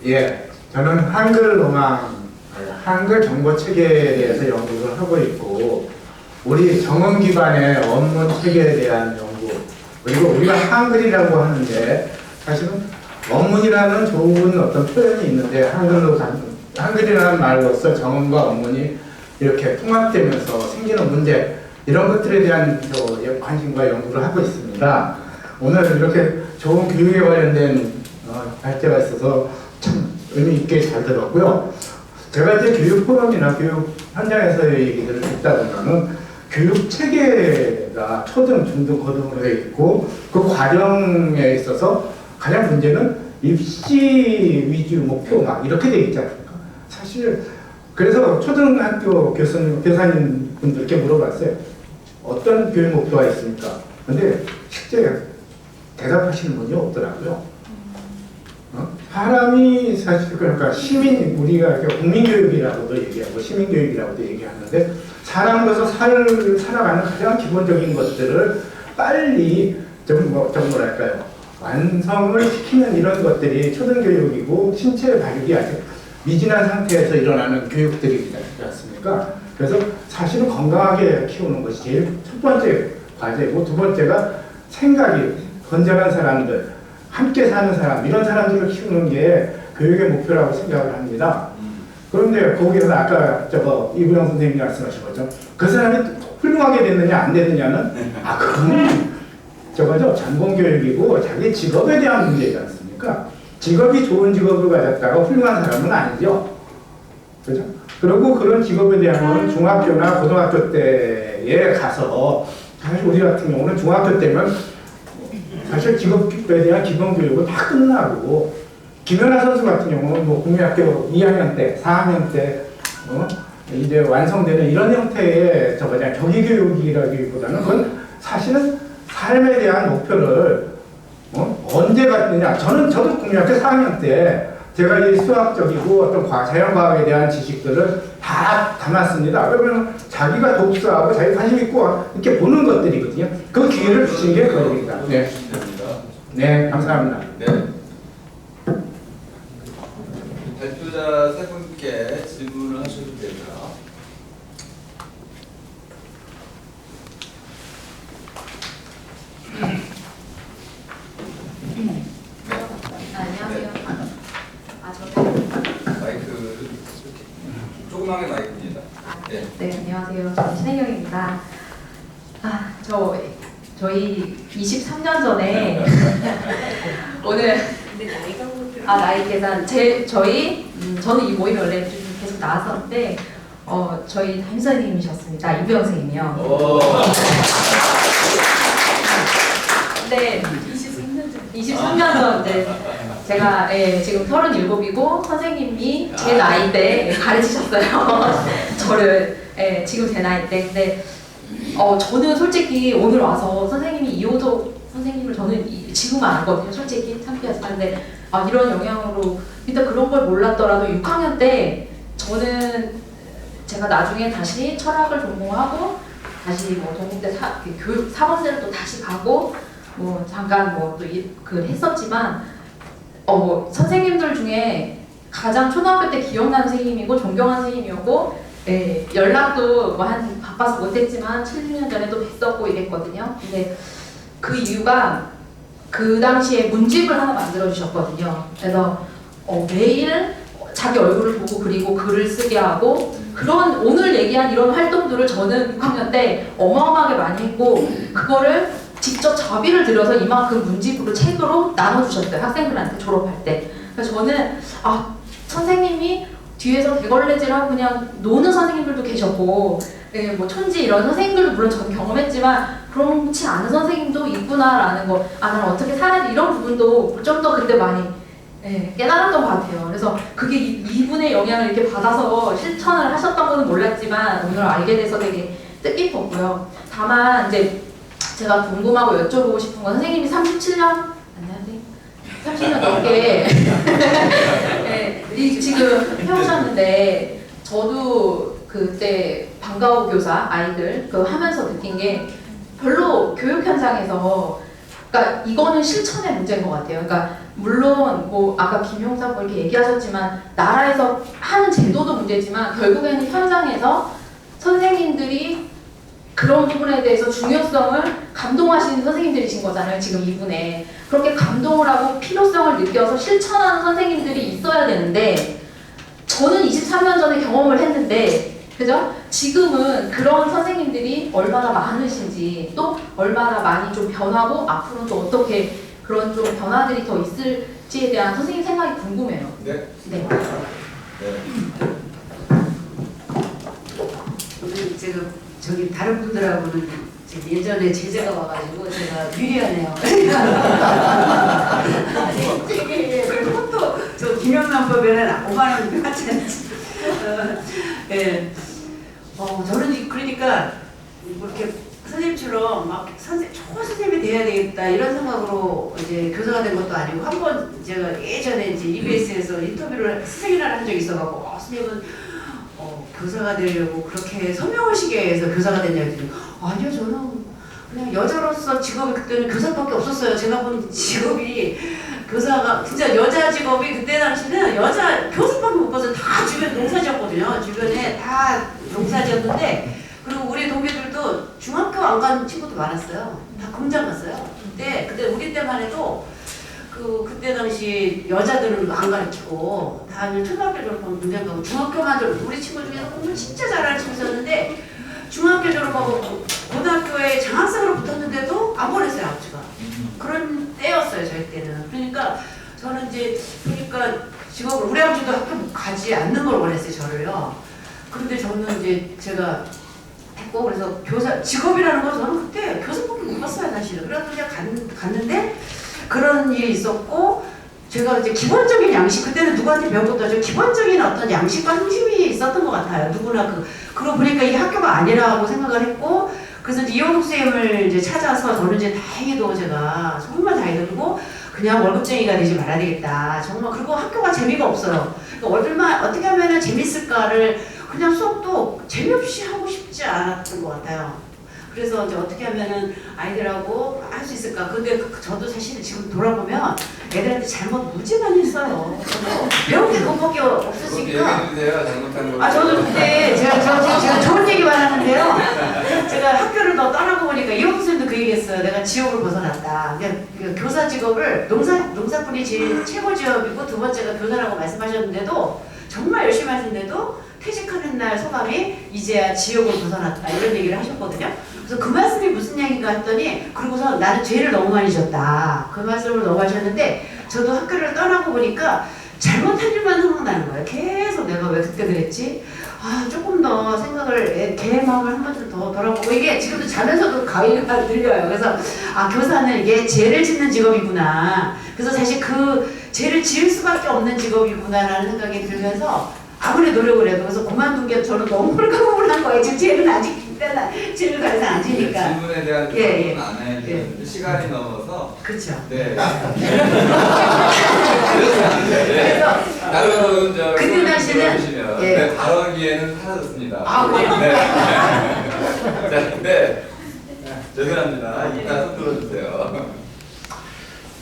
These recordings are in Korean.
예, 저는 한글 로망, 한글 정보 체계에 대해서 연구를 하고 있고, 우리 정원 기반의 원문 체계에 대한 연구, 그리고 우리가 한글이라고 하는데 사실은 원문이라는 좋은 어떤 표현이 있는데 한글이라는 말로써 정원과 원문이 이렇게 통합되면서 생기는 문제, 이런 것들에 대한 관심과 연구를 하고 있습니다. 오늘 이렇게 좋은 교육에 관련된 발제가 있어서 참 의미 있게 잘 들었고요. 제가 이제 교육 포럼이나 교육 현장에서의 얘기들을 듣다 보면은 교육 체계가 초등, 중등, 고등으로 되어 있고 그 과정에 있어서 가장 문제는 입시 위주 목표 막 이렇게 되어 있지 않습니까? 사실 그래서 초등학교 교사님 분들께 물어봤어요. 어떤 교육 목표가 있습니까? 근데 실제 대답하시는 분이 없더라고요. 사람이 사실 그러니까 우리가 국민교육이라고도 얘기하고 시민교육이라고도 얘기하는데 사람으로서 살아가는 가장 기본적인 것들을 빨리 뭐랄까요, 완성을 시키는 이런 것들이 초등교육이고 신체 발육이 아직 미진한 상태에서 일어나는 교육들이지 않습니까? 그래서 사실은 건강하게 키우는 것이 제일 첫 번째 과제고, 두 번째가 생각이 건전한 사람들, 함께 사는 사람, 이런 사람들을 키우는 게 교육의 목표라고 생각을 합니다. 그런데 거기에서 아까 이구영 선생님이 말씀하신 거죠. 그 사람이 훌륭하게 됐느냐 안 됐느냐는 그건 전공교육이고 자기 직업에 대한 문제이지 않습니까? 직업이 좋은 직업을 가졌다가 훌륭한 사람은 아니죠. 그죠? 그리고 그런 직업에 대한 건 중학교나 고등학교 때에 가서, 사실 우리 같은 경우는 중학교 때면 사실 직업에 대한 기본 교육은 다 끝나고, 김연아 선수 같은 경우는 뭐 국민학교 2학년 때, 4학년 때 이제 완성되는 이런 형태의 경기 교육이라기보다는 그건 사실은 삶에 대한 목표를 언제 갖느냐. 저도 국민학교 4학년 때 제가 이 수학적이고 어떤 자연과학에 대한 지식들을 다 담았습니다. 그러면 자기가 독서하고 자기 관심 있고 이렇게 보는 것들이거든요. 그 기회를 주신 게 그겁니다. 네. 네, 감사합니다. 네. 발표자 세 분께 질문을 하셔도 됩니다. 안녕하세요. 마이크 조그맣게 마이크입니다. 네. 네, 안녕하세요. 저는 신혜경입니다. 저희 23년 전에 오늘 나이 계산 저는 이 모임에 원래 좀 계속 나왔었는데 저희 담임선생님이셨습니다. 이부영 선생님이요. 네, 23년 전 이제 제가 지금 37이고 선생님이 제 나이 때 가르치셨어요. 저를 지금 제 나이 때. 근데 저는 솔직히 오늘 와서 선생님이 이호도 선생님을 저는 지금은 알거든요. 솔직히 창피해서. 근데 이런 영향으로 일단 그런 걸 몰랐더라도 6학년 때 저는 제가 나중에 다시 철학을 전공하고 다시 뭐 전공대 교육 사범대로 또 다시 가고 뭐 잠깐 뭐 또 했었지만 선생님들 중에 가장 초등학교 때 기억나는 선생님이고 존경하는 선생님이었고 연락도 뭐 바빠서 못했지만 7년 전에 또 뵀었고 이랬거든요. 근데 그 이유가 그 당시에 문집을 하나 만들어 주셨거든요. 그래서 매일 자기 얼굴을 보고 그리고 글을 쓰게 하고 그런 오늘 얘기한 이런 활동들을 저는 6학년 때 어마어마하게 많이 했고 그거를 직접 자비를 들여서 이만큼 문집으로 책으로 나눠주셨어요. 학생들한테 졸업할 때. 그래서 저는 선생님이 뒤에서 대걸레질하고 그냥 노는 선생님들도 계셨고 뭐 촌지 이런 선생님들도 물론 저는 경험했지만 그렇지 않은 선생님도 있구나라는 거 나는 어떻게 살아야 돼 이런 부분도 좀 더 그때 많이 깨달았던 것 같아요. 그래서 그게 이분의 영향을 이렇게 받아서 실천을 하셨던 거는 몰랐지만 오늘 알게 돼서 되게 뜻깊었고요. 다만 이제 제가 궁금하고 여쭤보고 싶은 건 선생님이 37년 30년 넘게 지금 해오셨는데 저도 그때 방과후 교사 아이들 하면서 느낀 게 별로 교육 현장에서 그러니까 이거는 실천의 문제인 것 같아요. 그러니까 물론 뭐 아까 김용사 뭐 이렇게 얘기하셨지만 나라에서 하는 제도도 문제지만 결국에는 현장에서 선생님들이 그런 부분에 대해서 중요성을 감동하시는 선생님들이신 거잖아요. 지금 이분에 그렇게 감동을 하고 필요성을 느껴서 실천하는 선생님들이 있어야 되는데 저는 23년 전에 경험을 했는데 그죠? 지금은 그런 선생님들이 얼마나 많으신지 또 얼마나 많이 좀 변하고 앞으로 또 어떻게 그런 좀 변화들이 더 있을지에 대한 선생님 생각이 궁금해요. 네. 네. 네. 오늘 제가 저기 다른 분들하고는 제가 예전에 제자가 와가지고 제가 유리하네요. 되게 그것도 저 김영란법에는 5만 원 같이 예. 저는 그러니까 이렇게 선생님처럼 막 좋은 선생님이 돼야 되겠다 이런 생각으로 이제 교사가 된 것도 아니고 한 번 제가 예전에 이제 EBS에서 인터뷰를 스승이라를 한 적이 있어갖고 선생님은 교사가 되려고 그렇게 서명을 시게 해서 교사가 됐냐고 했더니 아니요 저는 그냥 여자로서 직업이 그때는 교사밖에 없었어요. 제가 본 직업이 교사가 진짜 여자 직업이 그때 당시는 여자 교사밖에 못 봐서 다 주변 농사지었거든요. 주변에 다 농사지었는데 그리고 우리 동기들도 중학교 안 간 친구도 많았어요. 다 공장 갔어요. 그때 우리 때만 해도 그때 당시 여자들은 안 가르치고 다들 초등학교 졸업하면 공장 가고 중학교만 우리 친구 중에서 공부 진짜 잘하는 친구 있었는데 중학교 졸업하고 고등학교에 장학생으로 붙었는데도 안 보냈어요 아버지가. 그런 때였어요 저희 때는. 그러니까 저는 이제 직업을 우리 아버지도 학교 가지 않는 걸 원했어요 저를요. 그런데 저는 이제 제가 했고 그래서 교사 직업이라는 걸 저는 그때 교사밖에 못 봤어요 사실은. 그래서 그냥 갔는데 그런 일이 있었고 제가 이제 기본적인 양식 그때는 누구한테 배운 것도 아니고 기본적인 어떤 양식과 형심이 있었던 것 같아요. 누구나 그러고 보니까 이게 학교가 아니라고 생각을 했고 그래서 이제 이호국 선생님을 이제 찾아서 저는 이제 다행히도 제가 정말 다행이고 그냥 월급쟁이가 되지 말아야 되겠다. 정말 그리고 학교가 재미가 없어요. 그러니까 얼마나 어떻게 하면 재밌을까를 그냥 수업도 재미없이 하고 싶지 않았던 것 같아요. 그래서 이제 어떻게 하면은 아이들하고 할 수 있을까. 근데 저도 사실 지금 돌아보면 애들한테 잘못 무지 많이 했어요. 배운 게 그거밖에 없으니까. 얘기해주세요. 잘못한 거. 저도 그때 제가 좋은 얘기만 하는데요. 제가 학교를 더 떠나고 보니까 이호국 선생님도 그 얘기했어요. 내가 지옥을 벗어났다. 그 교사 직업을 농사꾼이 제일 최고 직업이고 두 번째가 교사라고 말씀하셨는데도 정말 열심히 하셨는데도 퇴직하는 날 소감이 이제야 지옥을 벗어났다 이런 얘기를 하셨거든요. 그래서 그 말씀이 무슨 얘기인가 했더니 그러고서 나는 죄를 너무 많이 졌다. 그 말씀을 너무 하셨는데 저도 학교를 떠나고 보니까 잘못한 일만 생각나는 거예요. 계속 내가 왜 그때 그랬지? 조금 더 생각을 걔 마음을 한 번쯤 더 돌아보고 이게 지금도 자면서도 가위가 들려요. 그래서 교사는 이게 죄를 짓는 직업이구나. 그래서 사실 그 죄를 지을 수밖에 없는 직업이구나라는 생각이 들면서 아무리 노력을 해도 그래서 그만둔 게 저는 너무 홀가분한 거예요. 지금 죄는 아직 죄를 가려서 안 지니까. 질문에 대한 예. 안 해야 되는데 시간이 넘어서. 그렇죠. 네. 그래서 다른 그때 당시는 예. 네, 발언 기회는 사라졌습니다. 그래요? 네. 자, 근데 죄송합니다. 이따 손 들어주세요.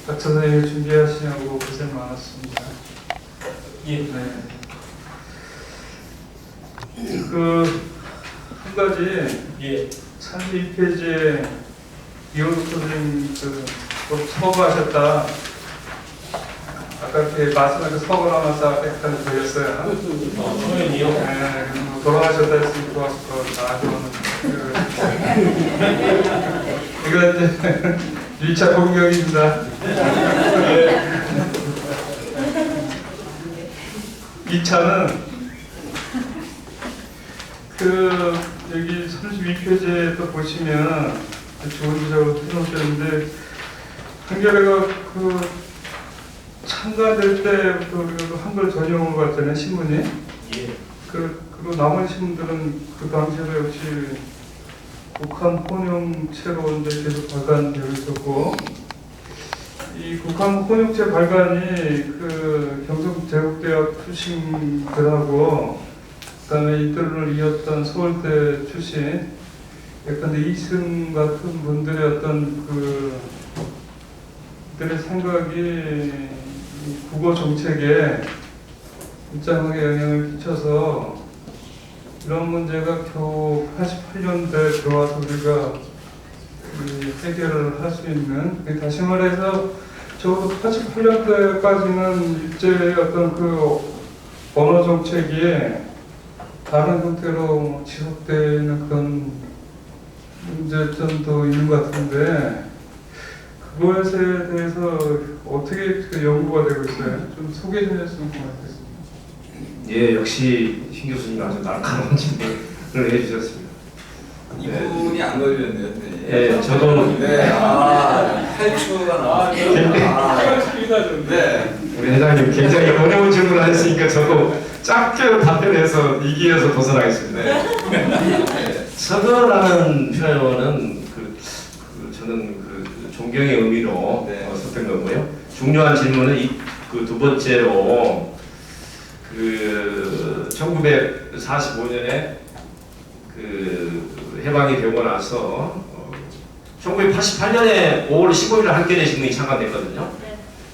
박 선생님 준비하시냐고 고생 많았습니다. 예. 네. 한 가지 예. 32페이지에 이호국 선생님 꼭 서거하셨다. 아까 이렇게 말씀하신 서거 남아서 약간 걸렸어요. 소연이요? 네, 돌아가셨다 했으면 좋았을 것 같아요. 이거 이제 1차 공격입니다. 2차는 여기 32페이지에 또 보시면 좋은 지적을 해놓으셨는데 한겨레가 참가될 때부터 한글 전용으로 갔잖아요, 신문이. 예. 그리고 나머지 신문들은 그 당시에도 역시 북한 혼용체로 이제 계속 발간되어 있었고, 이 북한 혼용체 발간이 경성제국대학 출신들하고 그다음에 이들을 이었던 서울대 출신 약간 이승 같은 분들의 어떤 그들의 생각이 국어 정책에 일정하게 영향을 끼쳐서 이런 문제가 겨우 88년도에 들어와서 우리가 해결을 할 수 있는, 다시 말해서 적어도 88년도까지는 일제의 어떤 그 언어 정책이 다른 형태로 지속되어 있는 그런 문제점도 있는 것 같은데, 그것에 대해서 어떻게 그 연구가 되고 있어요? 좀 소개 좀 해주시면 고맙겠습니다. 예, 역시 신 교수님 아주 날카로운 질문을 해주셨습니다. 이분이 안 걸렸네요. 네. 예, 저도 네, 8초가 나왔어요. 네. 우리 회장님 굉장히 어려운 질문을 하셨으니까 저도 짧게 답변해서 이 기회에서 벗어나겠습니다. 네. 서거라는 표현은 저는 존경의 의미로 네. 썼던 거고요. 중요한 질문은 그 두 번째로 1945년에 해방이 되고 나서 1988년에 5월 15일 한겨레 신문이 창간됐거든요.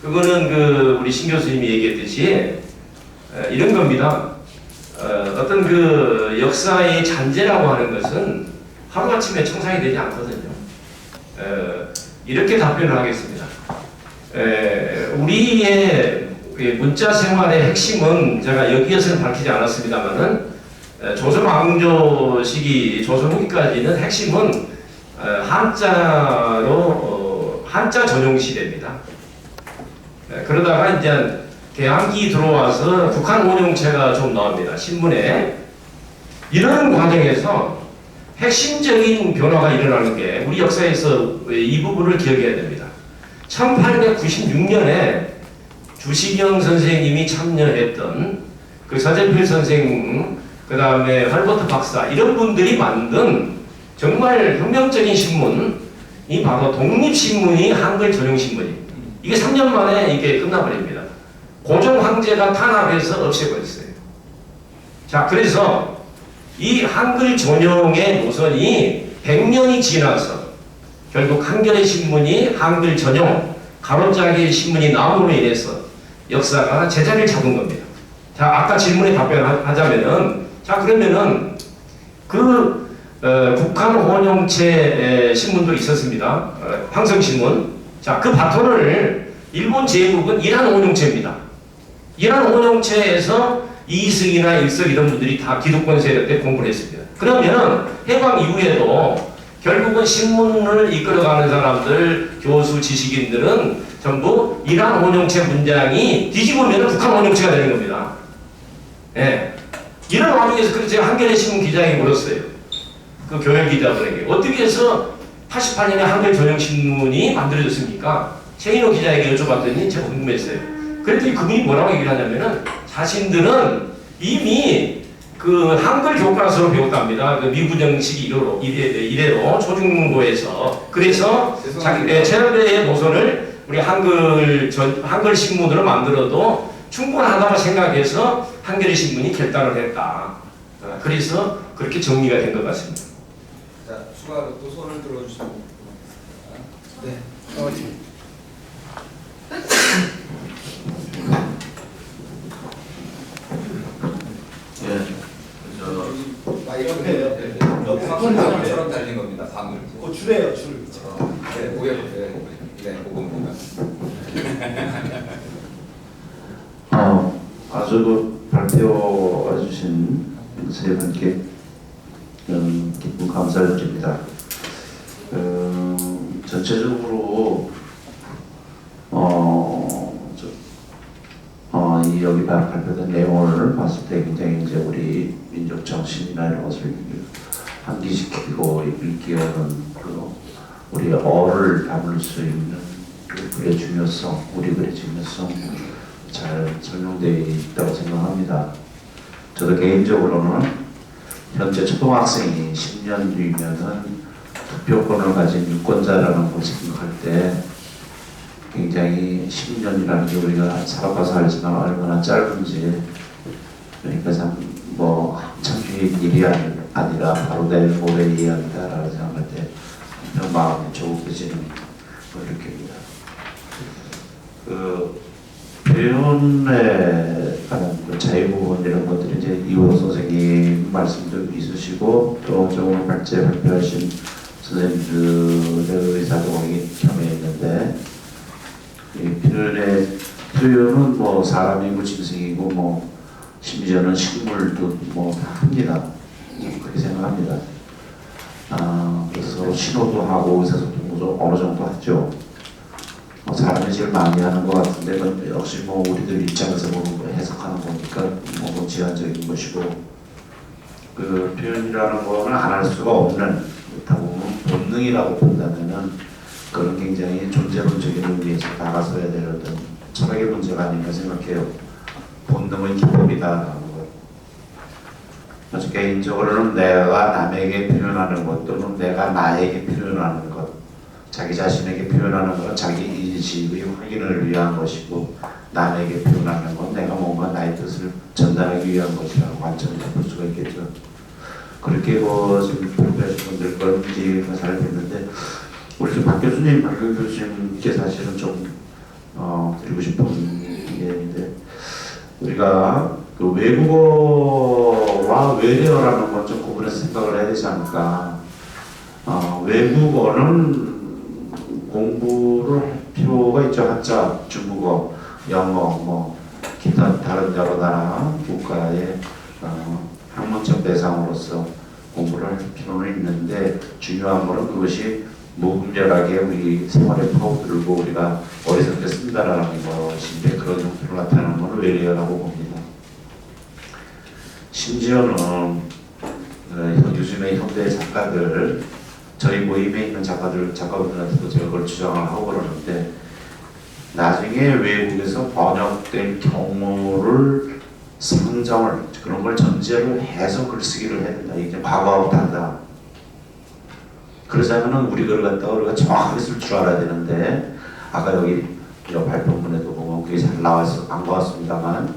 그거는 우리 신 교수님이 얘기했듯이 이런 겁니다. 어떤 역사의 잔재라고 하는 것은 하루아침에 청산이 되지 않거든요. 이렇게 답변을 하겠습니다. 우리의 문자 생활의 핵심은 제가 여기에서는 밝히지 않았습니다만은 조선 왕조 시기 조선 후기까지는 핵심은 한자로 한자 전용 시대입니다. 그러다가 이제 개항기 들어와서 북한 원용체가 좀 나옵니다. 신문에. 이런 과정에서 핵심적인 변화가 일어나는 게 우리 역사에서 이 부분을 기억해야 됩니다. 1896년에 주시경 선생님이 참여했던 서재필 선생, 그 다음에 헐버트 박사, 이런 분들이 만든 정말 혁명적인 신문이 바로 독립신문이 한글 전용신문입니다. 이게 3년 만에 이게 끝나버립니다. 고종 황제가 탄압해서 없애버렸어요. 자, 그래서 이 한글 전용의 노선이 100년이 지나서 결국 한겨레 신문이 한글 전용 가로짜기 신문이 나옴으로 인해서 역사가 제자리를 잡은 겁니다. 자, 아까 질문에 답변하자면은, 자, 그러면은 북한 원용체 신문도 있었습니다. 황성신문. 자, 그 바톤을 일본 제국은 이란 원용체입니다. 이란 원용체에서 이승이나 일석 이런 분들이 다 기득권 세력 때 공부를 했습니다. 그러면 해방 이후에도 결국은 신문을 이끌어가는 사람들, 교수, 지식인들은 전부 이란 원용체 문장이 뒤집으면 북한 원용체가 되는 겁니다. 예. 이런 와중에서 그래서 제가 한겨레 신문 기자에게 물었어요. 그 교양 기자분에게 어떻게 해서 88년에 한글 전용 신문이 만들어졌습니까? 최인호 기자에게 여쭤봤더니 제가 궁금했어요. 그랬더니 그분이 뭐라고 얘기를 하냐면은 자신들은 이미 한글 교과서로 배웠답니다. 미구정식 이래로 초중고에서. 그래서 자기 최대의 노선을 우리 한글 신문으로 만들어도 충분하다고 생각해서 한겨레 신문이 결단을 했다. 그래서 그렇게 정리가 된 것 같습니다. 자, 추가로 또 손을 들어주시면. 네. 옆에요. 방울처럼 달린 겁니다. 방울. 줄에요, 줄. 네, 목에 네, 그겁니다. 아주 발표해 주신 세 분께 깊은 감사를 드립니다. 전체적으로 이 여기 발표된 내용을 봤을 때 굉장히 이제 우리 민족 정신이나 이런 것을 환기시키고 일깨우는 우리 어를 담을 수 있는 글의 중요성, 우리 글의 중요성 잘 설명되어 있다고 생각합니다. 저도 개인적으로는 현재 초등학생이 10년 뒤면은 투표권을 가진 유권자라는 걸 생각할 때 굉장히 10년이라는 게 우리가 살아가서 알지만 얼마나 짧은지, 그러니까 참 한참 뒤의 일이 아니라 바로 내일 모레의 이야기다라고 생각할 때 한편 마음이 조급해지는 걸 느낍니다. 표현에 관한 그 자유 부분 이런 것들이 이제 이호 선생님 말씀도 있으시고 또 오늘 발표하신 선생님들의 의사도 거기 겸해 있는데 이 표현은 뭐 사람이고 짐승이고 뭐 심지어는 식물도 뭐 다 합니다. 그렇게 생각합니다. 그래서 서로 신호도 하고 의사소통도 어느 정도 하죠. 사람이 제일 많이 하는 것 같은데 역시 뭐 우리들 입장에서 보는 해석하는 거니까 뭐 제한적인 것이고 그 표현이라는 거는 안 할 수가 없는 그렇다고 보면 본능이라고 본다면은 그건 굉장히 존재론적인 의미에서 나가서야 될 어떤 철학의 문제가 아닌가 생각해요. 본능은 기법이다라는 것. 그래서 개인적으로는 내가 남에게 표현하는 것 또는 내가 나에게 표현하는 것, 자기 자신에게 표현하는 것, 자기 인식의 확인을 위한 것이고 남에게 표현하는 건 내가 뭔가 나의 뜻을 전달하기 위한 것이라고 관점을 볼 수가 있겠죠. 그렇게 지금 발표하신 분들 그런 얘기가 잘 됐는데 우리 지금 박 교수님께 사실은 좀 드리고 싶은 게 있는데 우리가 그 외국어와 외래어라는 건 좀 구분해서 생각을 해야 되지 않을까. 외국어는 공부를 할 필요가 있죠. 한자, 중국어, 영어, 뭐 기타 다른 여러 나라 국가의 학문적 대상으로서 공부를 할 필요는 있는데 중요한 거는 그것이 무분별하게 우리 생활에 파고들고 우리가 어리석게 쓴다라는 것인데 그런 형태로 나타나는 것은 외래어라고 봅니다. 심지어는 요즘의 현대 작가들 저희 모임에 있는 작가분들한테도 제가 그걸 주장을 하고 그러는데 나중에 외국에서 번역된 경우를 상정을 그런 걸 전제로 해서 글쓰기를 해야 된다. 이게 과거하고 다르다. 그러자면은 우리 글을 갖다가 우리가 정확하게 쓸 줄 알아야 되는데 아까 여기 발표문에도 보면 그게 잘 나와서 안 나왔습니다만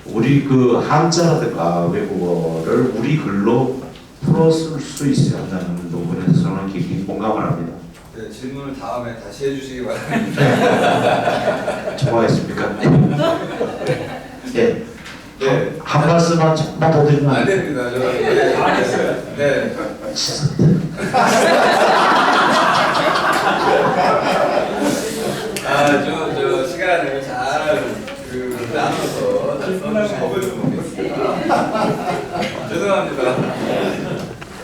우리 그 한자라든가 외국어를 우리 글로 풀어 쓸 수 있어야 한다는 부분에서 저는 깊이 공감을 합니다. 네, 질문을 다음에 다시 해주시기 바랍니다. 좋아했습니까? 예. 네. 한 말씀만 조금만 더 드리면 안 됩니다. 안 했어요. 네. 저 시간을 잘 나눠서 말씀해 주시면 보겠습니다. 죄송합니다.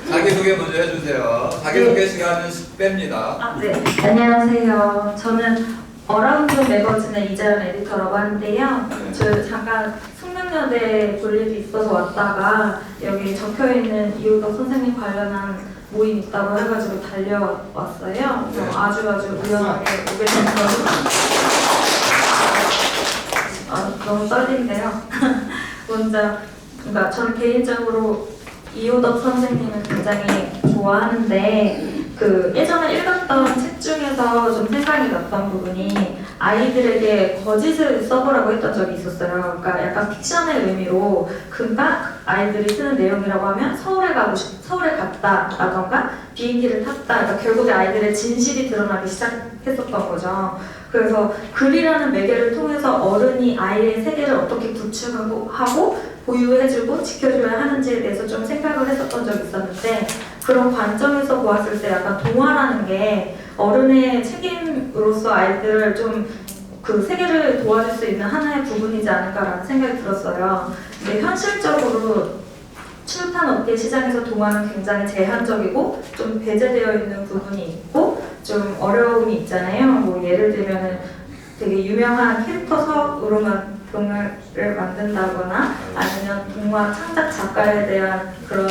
자기소개 먼저 해주세요. 자기소개 시간은 10배입니다. 네. 안녕하세요. 저는 어라운드 매거진의 이자연 에디터라고 하는데요. 저 잠깐 숙명여대 볼 일이 있어서 왔다가 여기 적혀있는 이호덕 선생님 관련한 모임 있다고 해가지고 달려왔어요. 그래서 아주 우연하게 오게 돼서 너무 떨리는데요. 먼저 그러니까 저는 개인적으로 이호덕 선생님을 굉장히 좋아하는데 그 예전에 읽었던 책 중에서 좀 생각이 났던 부분이 아이들에게 거짓을 써보라고 했던 적이 있었어요. 그러니까 약간 픽션의 의미로 그러니까 아이들이 쓰는 내용이라고 하면 서울에 갔다라던가 비행기를 탔다. 그러니까 결국에 아이들의 진실이 드러나기 시작했었던 거죠. 그래서 글이라는 매개를 통해서 어른이 아이의 세계를 어떻게 구축하고 보유해주고 지켜줘야 하는지에 대해서 좀 생각을 했었던 적이 있었는데 그런 관점에서 보았을 때 약간 동화라는 게 어른의 책임으로서 아이들을 좀 그 세계를 도와줄 수 있는 하나의 부분이지 않을까라는 생각이 들었어요. 근데 현실적으로 출판업계 시장에서 동화는 굉장히 제한적이고 좀 배제되어 있는 부분이 있고 좀 어려움이 있잖아요. 뭐 예를 들면은 되게 유명한 캐릭터 사업으로만 동화를 만든다거나 아니면 동화 창작 작가에 대한 그런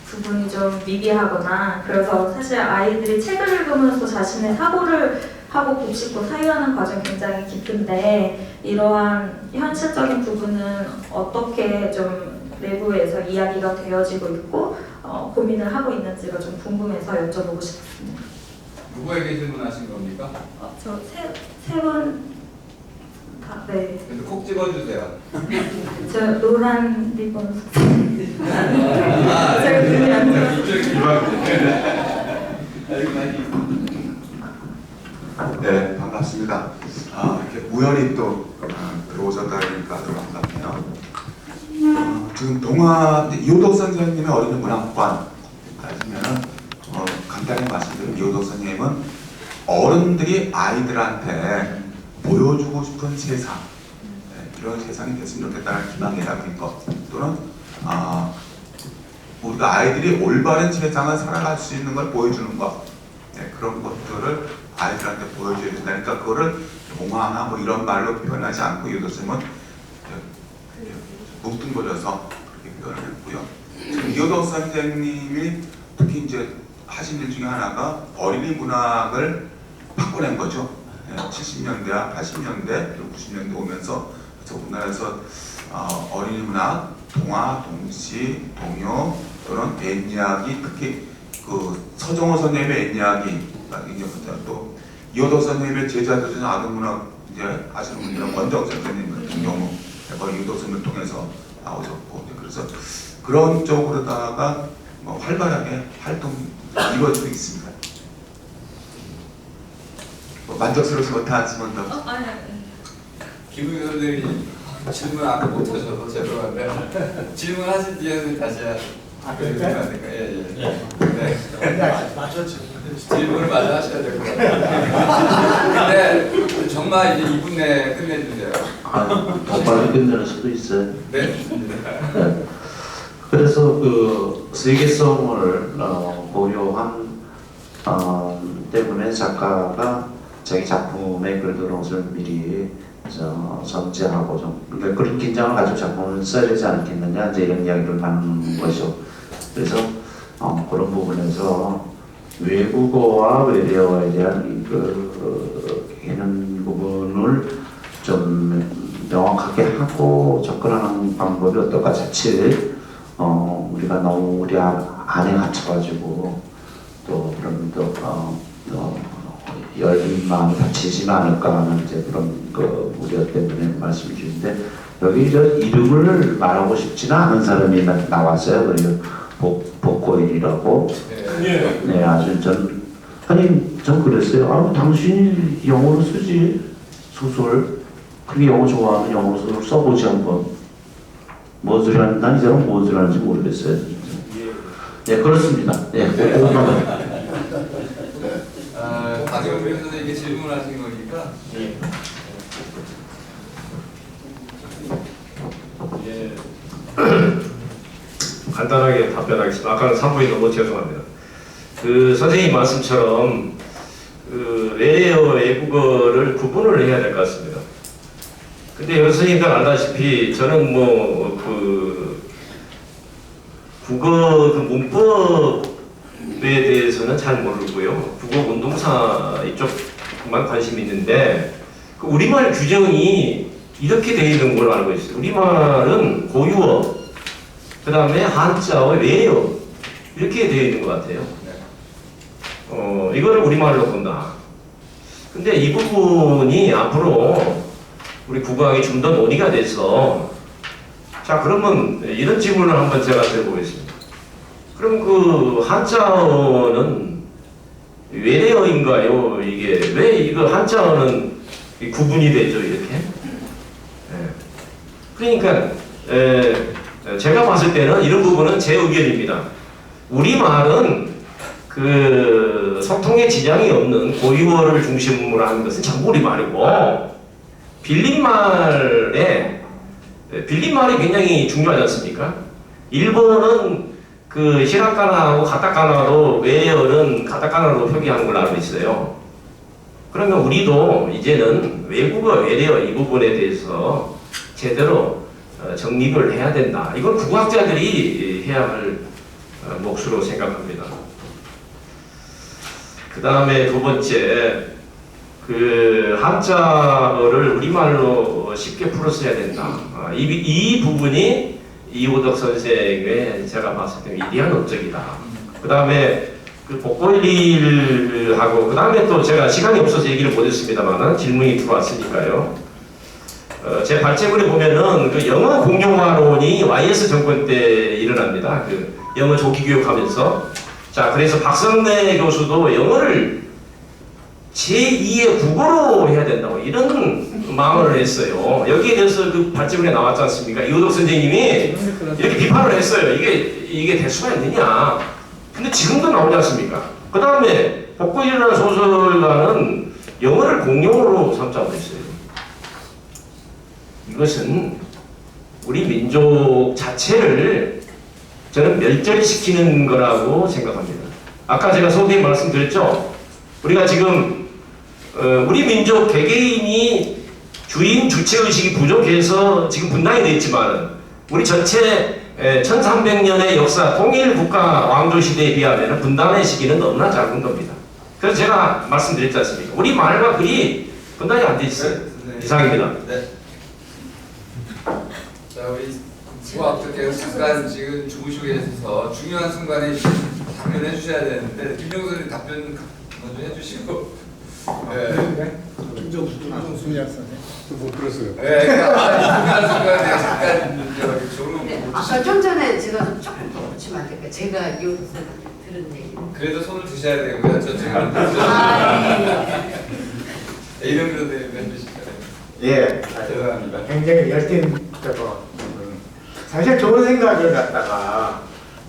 부분이 좀 미비하거나 그래서 사실 아이들이 책을 읽으면서 자신의 사고를 하고 곱씹고 사유하는 과정이 굉장히 깊은데 이러한 현실적인 부분은 어떻게 좀 내부에서 이야기가 되어지고 있고 고민을 하고 있는지가 좀 궁금해서 여쭤보고 싶습니다. 누구에게 질문하신 겁니까? 저 세 분 다, 네. 근데 콕 집어주세요. 저 노란 리본 제가 눈이 안 네, 반갑습니다. 이렇게 우연히 또 들어오게 모셨다 그러니까 더 반갑네요. 지금 동아 이호덕 선생님의 어린이 문학관 따지면 간단히 말씀드리면 이호덕 선생님은 어른들이 아이들한테 보여주고 싶은 세상, 이런 세상이 됐으면 좋겠다는 희망이 담긴 것, 또는 우리가 아이들이 올바른 세상을 살아갈 수 있는 걸 보여주는 것, 그런 것들을 아이들한테 보여줘야 된다니까 그거를 동화나 뭐 이런 말로 표현하지 않고 이호덕 선생님은 뭉뚱그려서 그렇게 표현을 했고요. 지금 이호덕 선생님이 특히 이제 하신 일 중에 하나가 어린이 문학을 바꿔낸 거죠. 70년대와 80년대, 그리고 90년대 오면서 우리나라에서 어린이 문학, 동화, 동시, 동요 또는 옛이야기, 특히 그 서정호 선생님의 옛이야기, 또 이호덕 선생님의 제자들 중에 아동문학 이제 아시는 분들은 원정 선생님 같은 경우 거의 이호덕 선생님을 통해서 나오셨고, 그래서 그런 쪽으로다가 활발하게 활동이 이루어지고 있습니다. 만족스럽지 못하지만 더. 김우희 선생님이 질문 아까 못하셔서 죄송한데 질문하신 뒤에는 다시 해주시면 안 될까요? 네. 맞췄죠. 질문을 마저 하셔야 될 것 같아요. 근데 정말 이제 2분 내에 끝내주세요. 더 빨리 끝내는 수도 있어요. 네. 네. 그래서 그 세계성을 고려한 때문에 작가가 자기 작품에 그런 것을 미리 전제하고 좀 그러니까 그런 긴장을 가지고 작품을 써야 되지 않겠느냐 이제 이런 이야기를 하는 것이죠. 그래서 그런 부분에서 외국어와 외래어에 대한 그 개념 부분을 좀 명확하게 하고 접근하는 방법이 어떨까 자칫 우리가 너무 우리 안에 갇혀가지고 또 그런 열린 마음이 닫히지는 않을까 하는 이제 그런 그 우려 때문에 말씀을 주는데 여기 저 이름을 말하고 싶지는 않은 사람이 나왔어요. 그리고 복고일이라고. 네, 아주 전 그랬어요. 당신이 영어로 쓰지 소설. 그게 영어 좋아하면 영어로 소설 써보지 한번. 뭔 소리 하는지 난 이 사람 뭔 소리 하는지 모르겠어요. 네, 그렇습니다. 네, 박영민 선생님께 질문하신 거니까. 간단하게 답변하겠습니다. 아까는 3분이 너무 죄송합니다. 그 선생님 말씀처럼 그 외래어, 외국어를 구분을 해야 될 것 같습니다. 근데 여러 선생님들 알다시피 저는 뭐 그 국어 그 문법에 대해서는 잘 모르고요. 국어 운동사 이쪽만 관심이 있는데 그 우리말 규정이 이렇게 되어 있는 걸로 알고 있어요. 우리말은 고유어, 그 다음에 한자어, 외래어 이렇게 되어 있는 것 같아요. 이거를 우리말로 본다. 근데 이 부분이 앞으로 우리 국어학이 좀 더 논의가 돼서 자 그러면 이런 질문을 한번 제가 드려보겠습니다. 그럼 그 한자어는 외래어인가요? 이게 왜 이거 한자어는 구분이 되죠 이렇게? 그러니까 제가 봤을 때는 이런 부분은 제 의견입니다. 우리말은 그 소통에 지장이 없는 고유어를 중심으로 하는 것은 전부 우리말이고 빌린말이 굉장히 중요하지 않습니까? 일본은 그 히라카나하고 가타카나로 외래어는 가타카나로 표기하는 걸로 알고 있어요. 그러면 우리도 이제는 외국어, 외래어 이 부분에 대해서 제대로 정립을 해야 된다. 이건 국어학자들이 해야 할 몫으로 생각합니다. 그 다음에 두 번째, 그 한자어를 우리말로 쉽게 풀어서야 된다. 이 부분이 이호덕 선생의 제가 봤을 때 위대한 업적이다. 그 다음에 그 복고일하고 그 다음에 또 제가 시간이 없어서 얘기를 못했습니다만 질문이 들어왔으니까요. 제 발제물에 보면은 그 영어 공용화론이 YS 정권 때 일어납니다. 그 영어 조기 교육하면서 자 그래서 박성래 교수도 영어를 제2의 국어로 해야 된다고 이런 마음을 했어요. 여기에 대해서 그 발제문에 나왔지 않습니까? 이호덕 선생님이 이렇게 비판을 했어요. 이게 될 수가 있느냐. 근데 지금도 나오지 않습니까? 그 다음에 복고일이라는 소설가는 영어를 공용어로 삼자고 했어요. 이것은 우리 민족 자체를 저는 멸절시키는 거라고 생각합니다. 아까 제가 소개에 말씀드렸죠. 우리가 지금 우리 민족 개개인이 주인 주체의식이 부족해서 지금 분당이 되어 있지만 우리 전체 1300년의 역사 통일국가 왕조시대에 비하면 분단의 시기는 너무나 작은 겁니다. 그래서 제가 말씀드렸지 않습니까? 우리 말과 글이 분단이 안 돼 있어요. 이상입니다. 네. 자, 우리 국부학교께서 잠깐 지금 주무시고 계셔서 중요한 순간에 답변해 주셔야 되는데 김영선 선생님 답변 먼저 해주시고. 네. 김정순이었어요. 못 들었어요. 네, 중요한 순간에 잠깐 저기 조금. 네, 아까 좀 전에 제가 조금 더 붙이면 안 될까요? 제가 이호덕 선생님한테 들은 얘기. 그래도 손을 드셔야 되고요. 저 지금 이름으로 대변해 주실까요? 예, 죄송합니다. 굉장히 열띤 사실 좋은 생각을 갖다가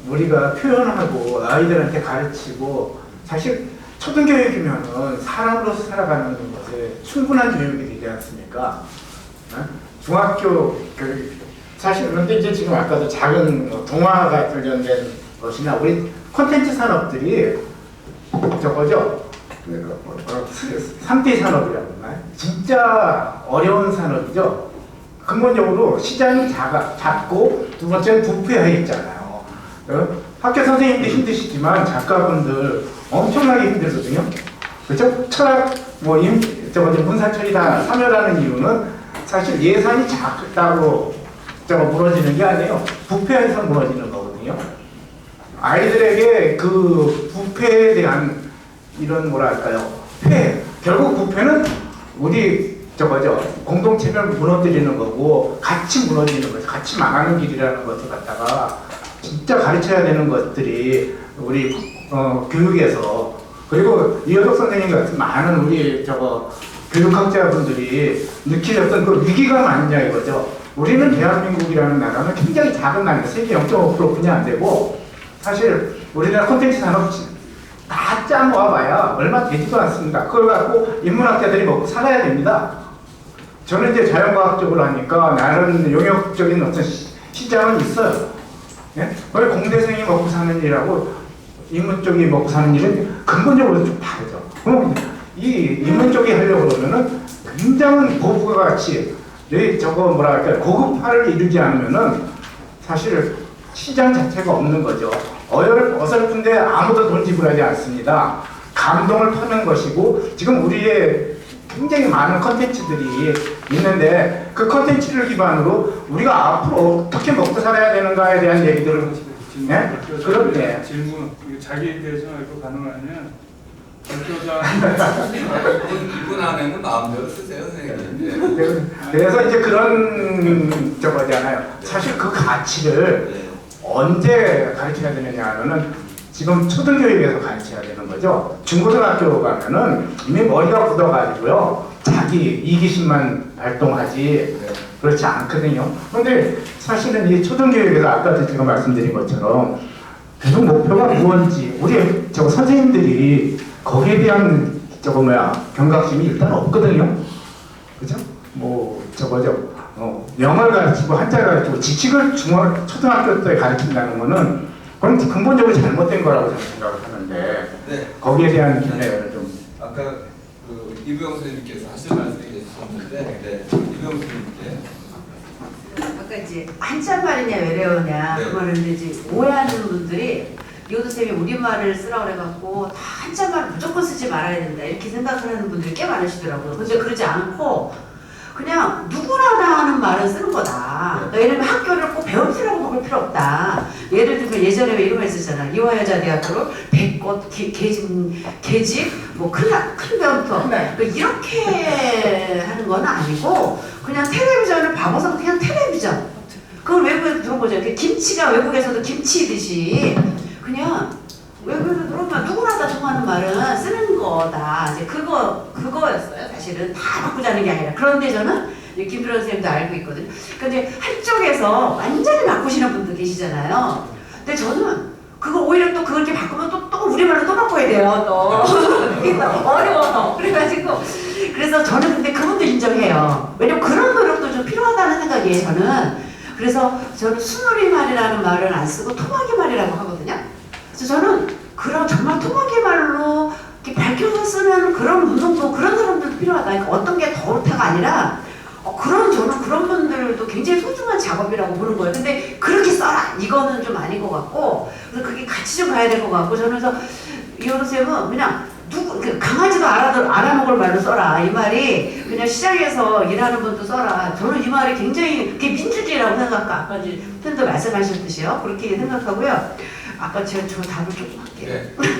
우리가 표현하고 아이들한테 가르치고 사실 초등교육이면은 사람으로서 살아가는 것에 충분한 교육이 되지 않습니까? 중학교 교육 사실 그런데 이제 지금 아까도 작은 동화가 관련된 것이나 우리 콘텐츠 산업들이 저거죠. 3대 산업이라고 하나요? 진짜 어려운 산업이죠. 근본적으로 시장이 작고 두 번째는 부패해 있잖아요. 학교 선생님도 힘드시지만 작가분들 엄청나게 힘들거든요. 그렇죠? 철학 문사철이 다 참여하는 이유는 사실 예산이 작다고 무너지는 게 아니에요. 부패해서 무너지는 거거든요. 아이들에게 그 부패에 대한 이런 뭐랄까요? 결국 부패는 우리 공동체를 무너뜨리는 거고 같이 무너지는 거죠. 같이 망하는 길이라는 것을 갖다가 진짜 가르쳐야 되는 것들이 우리 교육에서 그리고 이호덕 선생님 같은 많은 우리 교육학자분들이 느끼셨던 그 위기감 아니냐 이거죠. 우리는 대한민국이라는 나라는 굉장히 작은 나라입니다. 세계 0.5%뿐이 안 되고 사실 우리나라 콘텐츠 산업 다 짜모아봐야 얼마 되지도 않습니다. 그걸 갖고 인문학자들이 먹고 살아야 됩니다. 저는 이제 자연과학적으로 하니까 나름 용역적인 어떤 시장은 있어요. 예? 왜 공대생이 먹고 사는 일하고 인문 쪽이 먹고 사는 일은 근본적으로 좀 다르죠. 그럼 이 인문 쪽이 하려고 그러면은 굉장한 고부가 가치, 고급화를 이루지 않으면은 사실 시장 자체가 없는 거죠. 어설픈데 아무도 돈 지불하지 않습니다. 감동을 파는 것이고 지금 우리의 굉장히 많은 컨텐츠들이 있는데 그 컨텐츠를 기반으로 우리가 앞으로 어떻게 먹고 살아야 되는가에 대한 얘기들을 그런데 질문 자기에 대해서 알고 가능하면 발표자 이분 안에는 마음대로 쓰세요, 선생님. 그래서 이제 그런 저거잖아요. 사실 그 가치를 언제 가르쳐야 되느냐 하면은 지금 초등교육에서 가르쳐야 되는 거죠. 중고등학교 가면은 이미 머리가 굳어가지고요. 자기 이기심만 발동하지 그렇지 않거든요. 그런데 사실은 이 초등교육에서 아까도 제가 말씀드린 것처럼 계속 목표가 무언지 우리 선생님들이 거기에 대한 경각심이 일단 없거든요. 그죠? 영어를 가르치고 한자를 가르치고 지식을 초등학교 때 가르친다는 거는 그건 근본적으로 잘못된 거라고 저는 생각을 하는데 네. 거기에 대한 견해를 좀 아까 그 이부영 선생님께서 하실 말씀이 계셨는데 이부영 선생님께 아까 이제 한자말이냐 외래어냐 네. 그거를 이제 오해하는 분들이 이호덕 선생님이 우리말을 쓰라고 그래갖고 다 한자말 무조건 쓰지 말아야 된다 이렇게 생각을 하는 분들이 꽤 많으시더라고요. 근데 그러지 않고 그냥 누구나 다 하는 말은 쓰는 거다. 예를 들면 학교를 꼭 배움새라고 먹을 필요 없다. 예를 들면 예전에 이런 거 있었잖아. 이화여자대학교를 배꽃, 계집, 큰 배움터 이렇게 하는 건 아니고 그냥 텔레비전을 봐봐서 그냥 텔레비전. 그걸 외국에서 들어보죠. 김치가 외국에서도 김치듯이 그냥 왜 그러면 누구나 다 통하는 말은 쓰는 거다. 이제 그거였어요. 사실은 다 바꾸자는 게 아니라. 그런데 저는 이제 김필원 선생님도 알고 있거든요. 근데 한쪽에서 완전히 바꾸시는 분도 계시잖아요. 근데 저는 그거 오히려 또 그걸 이렇게 바꾸면 또 우리말로 또 바꿔야 돼요. 또 이게 또 어려워서 그래가지고 그래서 저는 근데 그분도 인정해요. 왜냐면 그런 노력도 좀 필요하다는 생각이에요. 그래서 저는 순우리말이라는 말은 안 쓰고 토막이 말이라고 하거든요. 그래서 저는 그런 정말 토막이 말로 이렇게 밝혀서 쓰는 그런 운동도 그런 사람들도 필요하다. 그러니까 어떤 게 더 옳다가 아니라 저는 그런 분들도 굉장히 소중한 작업이라고 보는 거예요. 근데 그렇게 써라! 이거는 좀 아닌 것 같고, 그래서 그게 같이 좀 가야 될 것 같고, 저는 그래서 이호도 쌤은 그냥 강아지도 알아먹을 말로 써라. 이 말이 그냥 시장에서 일하는 분도 써라. 저는 이 말이 굉장히 그게 민주주의라고 생각하고, 아까 이제 쌤도 말씀하셨듯이요. 그렇게 생각하고요. 아까 저 답을 조금 할게요. 네.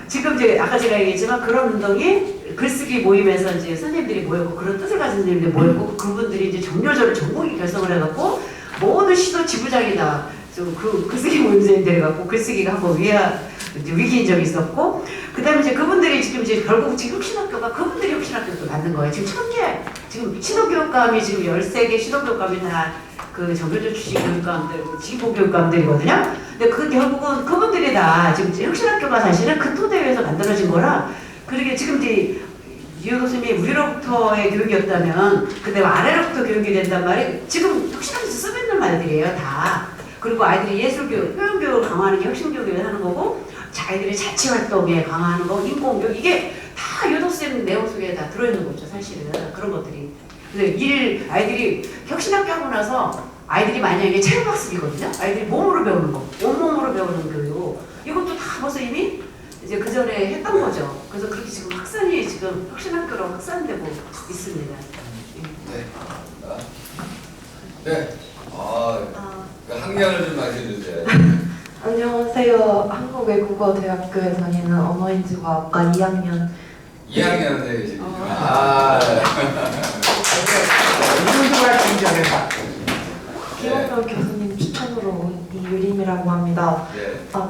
지금 이제 아까 제가 얘기했지만 그런 운동이 글쓰기 모임에서 이제 선생님들이 모였고 그런 뜻을 가진 선생님들이 모였고 그분들이 이제 정렬적으로 전공이 결성을 해갖고 모든 시도 지부장이다. 그 글쓰기 모임 선생님들이 갖고 글쓰기가 한번 위기인 적이 있었고 그다음에 이제 그분들이 지금 이제 결국 지금 혁신학교가 그분들이 혁신학교도 만든 거예요. 지금 1000개 지금 시도교육감이 지금 13개 시도교육감이 다 그 정교조 출신 교육감들, 지기보 교육감들이거든요. 근데 그 결국은 그분들이 다 지금 혁신학교가 사실은 그 토대 위에서 만들어진 거라. 그러게 지금 이제 이호 교수님이 위로부터의 교육이었다면 그다음에 아래로부터 교육이 된단 말이 지금 혁신학교에서 쓰고 있는 말들이에요 다. 그리고 아이들이 예술교육, 표현교육을 강화하는 게 혁신교육을 하는 거고 아이들이 자치활동에 강화하는 거, 인공교육 이게 다 유도쌤 내용 속에 다 들어있는 거죠 사실은 그런 것들이. 근데 아이들이 혁신학교 하고 나서 아이들이 만약에 체험학습이거든요. 아이들이 몸으로 배우는 거, 온몸으로 배우는 교육 이것도 다 벌써 이미 이제 그 전에 했던 거죠. 그래서 그렇게 지금 확산이 지금 혁신학교로 확산되고 있습니다. 네. 학년을 좀 알려주세요. 안녕하세요. 한국외국어대학교에 다니는 언어인지과학과 2학년 2학년에 계십니다. 이분들과 진정해봐. 김원명 교수님 추천으로 온 이유림이라고 합니다. 네.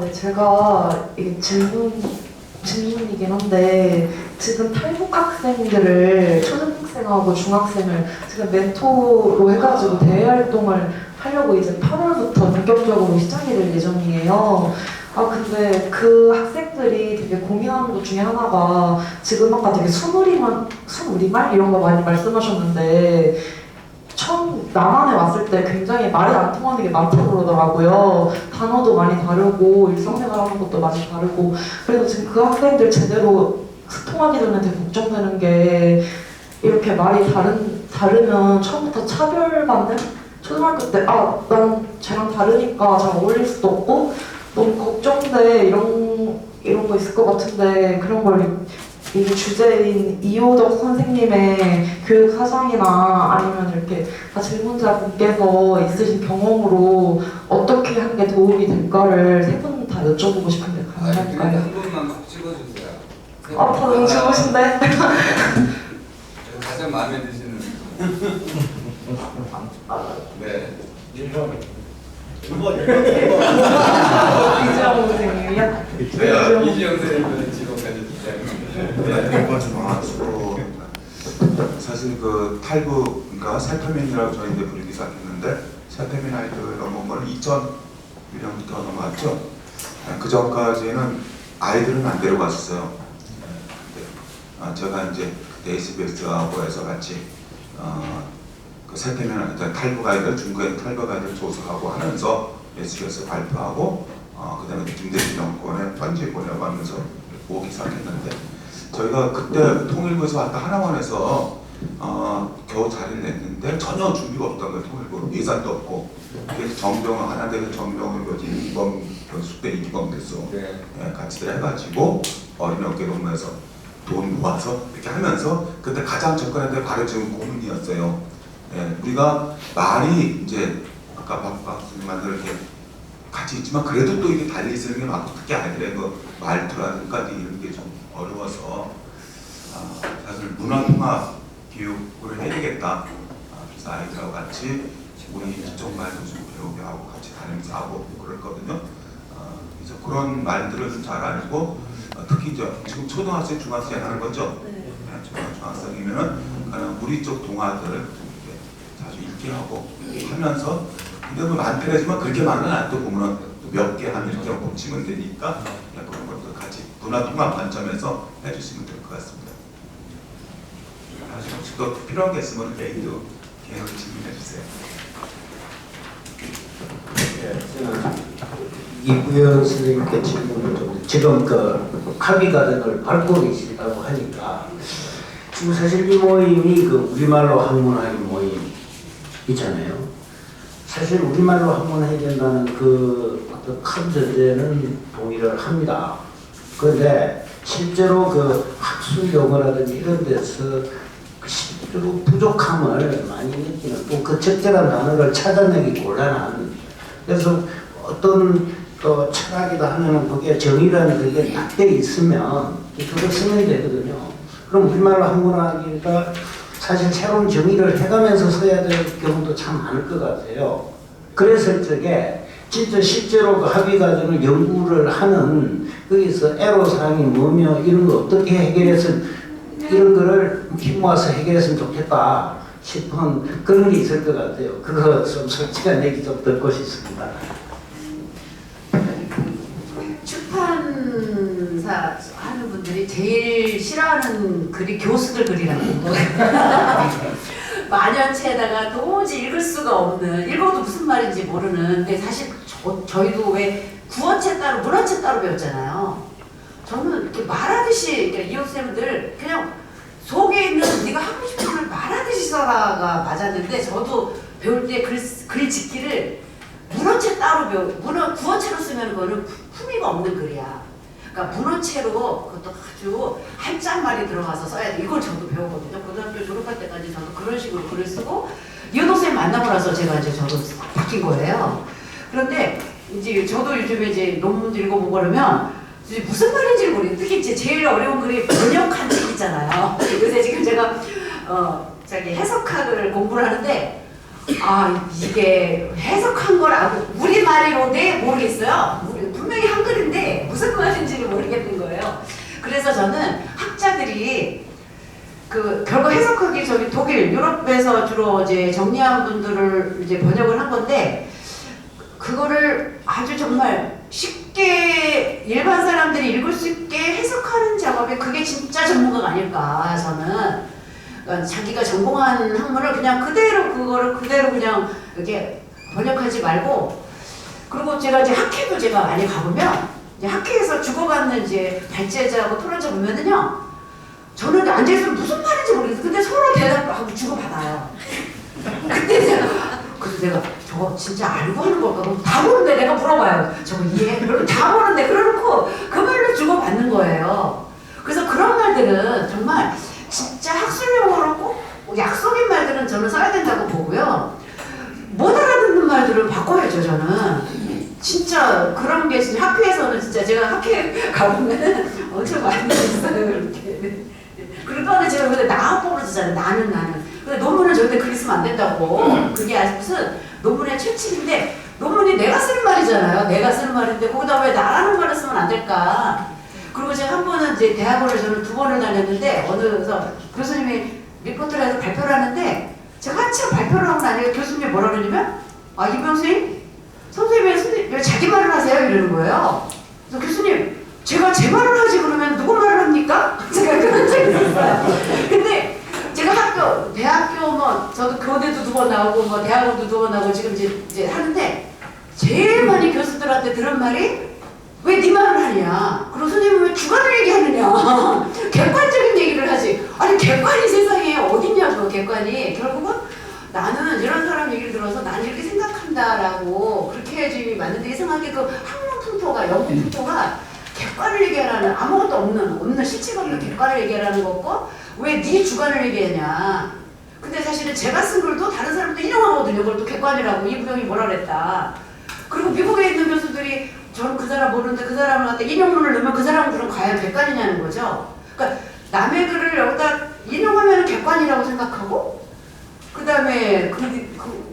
네, 제가 이게 질문이긴 한데 지금 탈북 학생들을 초등학생하고 중학생을 지금 멘토로 해가지고 대외 활동을 하려고 이제 8월부터 본격적으로 시작이 될 예정이에요. 근데 그 학생들이 되게 고민하는 것 중에 하나가 지금 아까 되게 순우리말 이런 거 많이 말씀하셨는데 처음 남한에 왔을 때 굉장히 말이 안 통하는 게 많다고 그러더라고요. 단어도 많이 다르고 일상생활하는 것도 많이 다르고 그래서 지금 그 학생들 제대로 소통하기 전에 되게 걱정되는 게 이렇게 말이 다르면 처음부터 차별받는 초등학교 때 난 쟤랑 다르니까 잘 어울릴 수도 없고 너무 걱정돼 이런 거 있을 것 같은데 그런 걸 이 주제인 이호덕 선생님의 교육 사상이나 아니면 이렇게 다 질문자분께서 있으신 경험으로 어떻게 한 게 도움이 될까를 세 분 다 여쭤보고 싶은데 가능할까요? 한 분만 꼭 찍어주세요. 다 너무 좋으신데? 가장 마음에 드시는. 네. 이지영 선생님이요? 이지영 선생님은 지금까지 사실 그 탈북, 그러니까 살터민이라고 저희들 부르기 시작했는데 살터민 아이들 넘어온 거는 2001년부터 넘어왔죠. 그 전까지는 아이들은 안 데려갔었어요. 제가 이제 데이스베스트하고에서 같이 그 살터민 일단 탈북 아이들, 중국의 탈북 아이들 조사하고 하면서 SBS 발표하고 그다음에 김대중 정권에 편지 보내고 하면서 오기 시작했는데 저희가 그때 통일부에서 왔다 하나원에서 겨우 자리를 냈는데 전혀 준비가 없던 거예요. 통일부 예산도 없고 정병 하나 되는 정병을 거지 이범 연수대 이범 됐어. 네. 같이들 해가지고 어린 어깨 동네에서 돈 모아서 이렇게 하면서 그때 가장 접근했는데 바로 지금 고민이었어요. 우리가 말이 이제 아까 박수님한테 이렇게 같이 있지만 그래도 또 이게 달리 쓰는 게 막 그게 아니더라도 말투라든가 이런 게 좀 어려워서 사실 문화통합 교육을 해야 되겠다. 그래서 아이들하고 같이 우리 이쪽 말도 좀 배우게 하고 같이 다니면서 하고 그랬거든요. 그래서 그런 말들을 좀 잘 알고 특히 이제 지금 초등학생, 중학생 하는 거죠. 네. 중학생이면은 우리 쪽 동화들을 이렇게 자주 읽게 하고 하면서 근데 뭐 많더라지만 그렇게 많은 안또 보면은 몇 개 한 이렇게 곱치면 되니까 그런 것도 같이 문화 통합 관점에서 해주시면 될 것 같습니다. 혹시 또 필요한 게 있으면 개인도 개인으로 질문해 주세요. 이구현 선생님께 질문을 좀 지금 그 카비가든을 밟고 계시다고 하니까 지금 사실 이 모임이 그 우리말로 학문하기 모임 있잖아요. 사실 우리말로 학문해야 된다는 그 어떤 큰 전제는 동의를 합니다. 그런데 실제로 그 학술 용어라든지 이런 데서 그 실제로 부족함을 많이 느끼는 또 그 적절한 단어를 찾아내기 곤란한 그래서 어떤 철학이다 하면은 그게 정의라는 그게 딱 돼 있으면 그걸 쓰면 되거든요. 그럼 우리말로 학문하기가 사실 새로운 정의를 해가면서 써야 될 경우도 참 많을 것 같아요. 그랬을 적에 진짜 실제로 그 합의과정을 연구를 하는 거기서 애로사항이 뭐며 이런 거 어떻게 해결해서 이런 거를 힘 모아서 해결했으면 좋겠다 싶은 그런 게 있을 것 같아요. 그거 좀 솔직한 얘기 좀 듣고 싶습니다. 출판사 하는 분들이 제일 싫어하는 글이 교수들 글이라는 거. 만연체에다가 도무지 읽을 수가 없는, 읽어도 무슨 말인지 모르는. 근데 사실 저희도 왜 구어체 따로 문어체 따로 배웠잖아요. 저는 이렇게 말하듯이 이웃쌤들 그냥 속에 있는 네가 하고 싶은 걸 말하듯이 써라가 맞았는데, 저도 배울 때 글 짓기를 문어체 따로 구어체로 쓰면 그거는 품위가 없는 글이야. 그러니까 문어체로 그것도 아주 한자말이 들어가서 써야 돼. 이걸 저도 배우거든요. 고등학교 졸업할 때까지 저도 그런 식으로 글을 쓰고, 이호동쌤 만나고 나서 제가 이제 저도 바뀐 거예요. 그런데 이제 저도 요즘에 이제 논문도 읽어보고 그러면 이제 무슨 말인지 모르겠어요. 특히 이제 제일 어려운 글이 번역한 책 있잖아요. 요새 지금 제가 저기 해석학을 공부를 하는데, 이게 해석한 걸 우리말이로인데 모르겠어요. 분명히 한글인데 무슨 말인지를 모르겠는 거예요. 그래서 저는 학자들이 결국 해석하기 저기 독일, 유럽에서 주로 이제 정리한 분들을 이제 번역을 한 건데, 그거를 아주 정말 쉽게 일반 사람들이 읽을 수 있게 해석하는 작업에 그게 진짜 전문가가 아닐까 저는. 그러니까 자기가 전공한 학문을 그냥 그거를 그대로 그냥 이렇게 번역하지 말고, 그리고 제가 이제 학회도 제가 많이 가보면 이제 학회에서 주고받는 이제 발제자하고 토론자 보면은요, 저는 앉아있으면 무슨 말인지 모르겠어요. 근데 서로 대답하고 주고받아요. 그래서 내가 저거 진짜 알고 하는 걸까? 그럼 다 모르는데 내가 물어봐요. 저거 이해해? 그러면 다 모르는데 그래놓고 그 말로 주고받는 거예요. 그래서 그런 말들은 정말 진짜 학술용어로 꼭 약속인 말들은 저는 써야 된다고 보고요. 못 알아듣는 말들은 바꿔야죠, 저는. 진짜 그런 게 진짜 학회에서는 진짜 제가 학회 가보면 엄청 많이 있어요, 이렇게. 그러니까 제가 근데 나하고 그러잖아요. 나는. 근데 논문을 절대 그리 쓰면 안 된다고. 그게 아직 무슨 논문의 최칙인데, 논문이 내가 쓰는 말이잖아요. 내가 쓰는 말인데 거기다 왜 나라는 말을 쓰면 안 될까? 그리고 제가 한 번은 이제 대학원을 저는 2번을 다녔는데, 어느서 교수님이 리포트를 해서 발표를 하는데, 제가 한참 발표를 하고 나니까 교수님이 뭐라 그러냐면, 이병수님, 선생님이 왜 자기 말을 하세요? 이러는 거예요. 그래서 교수님, 제가 제 말을 하지 그러면 누구 말을 합니까? 제가 그런 적이 있었어요. 근데 제가 대학교 저도 교대도 2번 나오고 대학원도 2번 나오고 지금 이제 하는데, 제일 많이 교수들한테 들은 말이, 왜 네 말을 하냐? 그리고 선생님은 왜 주관을 얘기하느냐? 객관적인 얘기를 하지. 아니 객관이 세상에 어딨냐고. 객관이 결국은 나는 이런 사람 얘기를 들어서 나는 이렇게 생각한다라고 그렇게 해야지 맞는데, 이상하게 그 학문 풍토가, 연구 풍토가 객관을 얘기하라는, 아무것도 없는 실체가 없는 객관을 얘기하라는 거고, 왜 네 주관을 얘기하냐? 근데 사실은 제가 쓴 글도 다른 사람도 인용하거든요. 그걸 또 객관이라고. 이부영이 뭐라 그랬다. 그리고 미국에 있는 교수들이 저는 그 사람 모르는데 그 사람을 갖다 인용문을 넣으면 그 사람들은 과연 객관이냐는 거죠. 그러니까 남의 글을 여기다 인용하면 객관이라고 생각하고, 그 다음에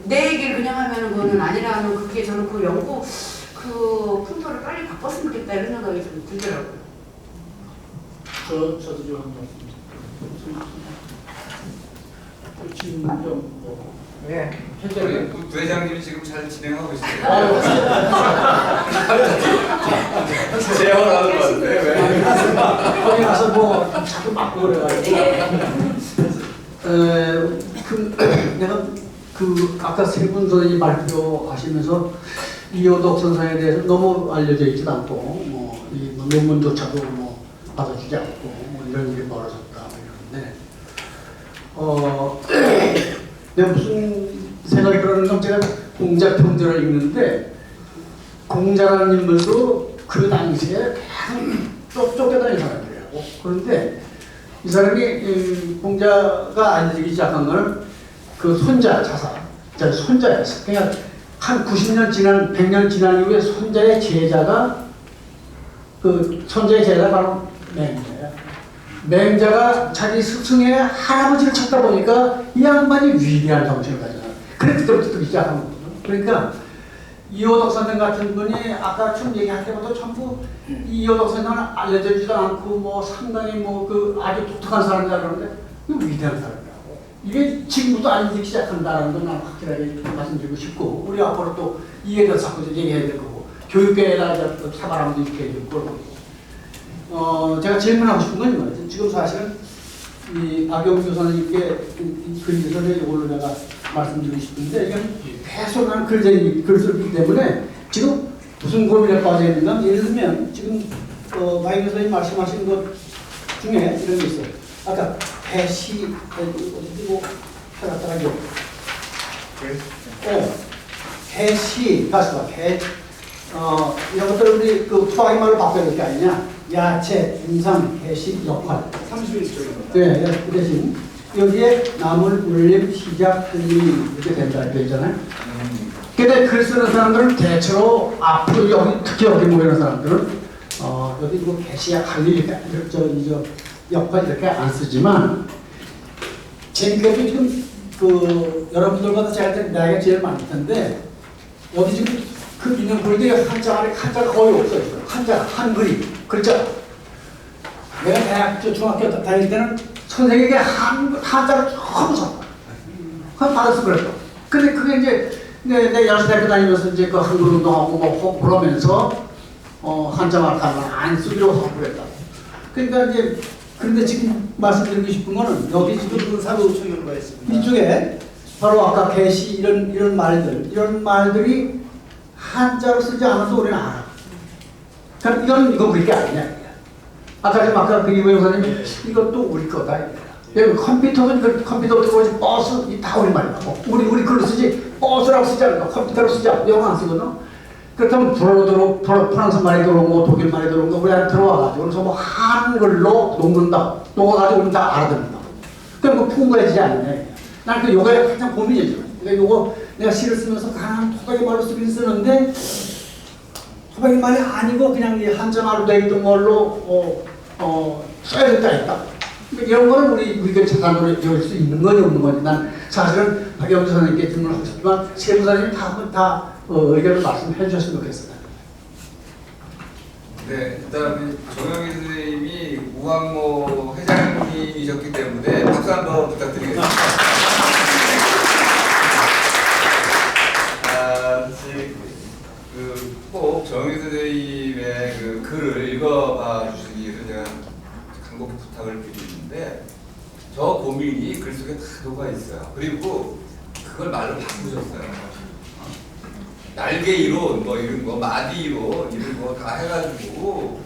내 얘기를 그냥 하면 그거는 아니라는, 그게 저는 그 연구, 그 풍토를 빨리 바꿨으면 좋겠다 이런 생각이 좀 들더라고요. 저도 좀 한 말씀. 지금 뭐 네. 우리 부회장님이 지금 잘 진행하고 있어요. 제어하는 것 같은데 왜? 거기 가서 뭐 자꾸 맞고 그래가지고. 내가 그 아까 세 분 선생님 발표하시면서 이호덕 선생에 대해서 너무 알려져 있지도 않고 뭐이 논문조차도 뭐 받아주지 않고 뭐 이런 일이 벌어졌다 뭐 이러는데 내가 무슨 생각이 그러는 건 제가 공자 평전을 읽는데 공자라는 인물도 그 당시에 계속 쫓겨다니는 사람이에요. 그런데 이 사람이 공자가 알려지기 시작한 건 그 손자 자사, 손자였어. 그러니까 한 90년 지난 100년 지난 이후에 손자의 제자가 그 손자의 제자가 바로 맹자야. 맹자가 자기 스승의 할아버지를 찾다 보니까 이 양반이 위대한 정신을 가지고 그래 그때부터 뜨기 시작한 거거든. 그러니까 이호덕 선생 같은 분이 아까 좀 얘기할 때부터 전부 이호덕 선생은 알려지지도 않고 뭐 상당히 뭐 그 아주 독특한 사람이라 그러는데 이 위대한 사람이라고. 이게 지금부터 알려지기 시작한다는 건 나는 확실하게 말씀드리고 싶고 우리 앞으로 또 이에 대해서 자꾸 얘기해야 될 거고 교육계에다 사바람도 있게 될 거고. 제가 질문하고 싶은 건 이거예요. 지금 사실은 이 박영규 선생님께 글에서 이걸로 내가 말씀드리고 싶은데 이건 계속 난 글 쓰기 때문에 지금 무슨 고민에 빠져 있는가? 예를 들면 지금 박영규 선생님 말씀하신 것 중에 이런 게 있어요. 아까 배시 어디고 찾았다가요. 배시 가수가 배 이런 것들 우리 그 투박이 말로 바꿔야 될 게 아니냐? 야채, 임상, 배시, 역할 31조입니다. 네, 그 대신 여기에 나물, 울림, 시작, 흘림 이렇게 된다 이렇게 있잖아요. 근데 글 쓰는 사람들은 대체로 앞으로 여기 특히 여기 모이는 사람들은 여기 뭐 배시야, 할일 저 역할 이렇게 안 쓰지만 재밌게도 지금 그 여러분들보다 제가 나이가 제일 많을 텐데 여기 지금 그 있는 글들이 한자가 거의 없어요. 한자가 한글이 글자. 내가 대학 중학교 다닐 때는 선생님에게 한자를 처음 써. 그건 받아서 그랬어. 근데 그게 이제 내 여수대학교 다니면서 이제 그 한글 운동하고 뭐 그러면서 한자만 가면 안 쓰기로 하고 그랬다. 그러니까 이제 그런데 지금 말씀드리고 싶은 거는 여기 지금 사도청연가 있습니다. 이쪽에 바로 아까 개시 이런 말들이 한자로 쓰지 않아도 우리는 알아. 그러니까 이건 그렇게 아니냐. 아까 그 이호영 선생님이 이것도 우리 거다. 여기 컴퓨터부터 보지 버스 다 우리 말이라고. 우리 글로 쓰지 버스라고 쓰지 않는다. 컴퓨터로 쓰지 않고 영어 안 쓰거든. 그렇다면 프랑스 말이 들어오고 독일 말이 들어오고 우리한테 들어와가지고 그래서 뭐 한글로 녹아가지고 우리는 다 알아듣는다. 그럼 그 풍부해지지 않느냐. 난 그 요거에 가장 고민이죠. 그러니까 요거 내가 시를 쓰면서 가난 토박이 말로 쓰긴 쓰는데 토박이 말이 아니고 그냥 이 한자 말로 되어 있던 걸로 써야 된다 했다. 이런 거는 우리가 자산으로 열 수 있는 건지 없는 건지 난 사실은 박영주 선생님께 질문을 하셨지만 세 분 선생님 다 의견을 말씀해 주셨으면 좋겠습니다. 네, 일단 정영희 선생님이 우학모 회장님이셨기 때문에 박수 한번 부탁드리겠습니다. 꼭 정영희 선생님의 그 글을 읽어봐 주시기를 제가 간곡히 부탁을 드리는데 저 고민이 글 속에 다 녹아 있어요. 그리고 그걸 말로 바꾸셨어요. 날개 이론 뭐 이런 거 마디 이론 이런 거 다 해가지고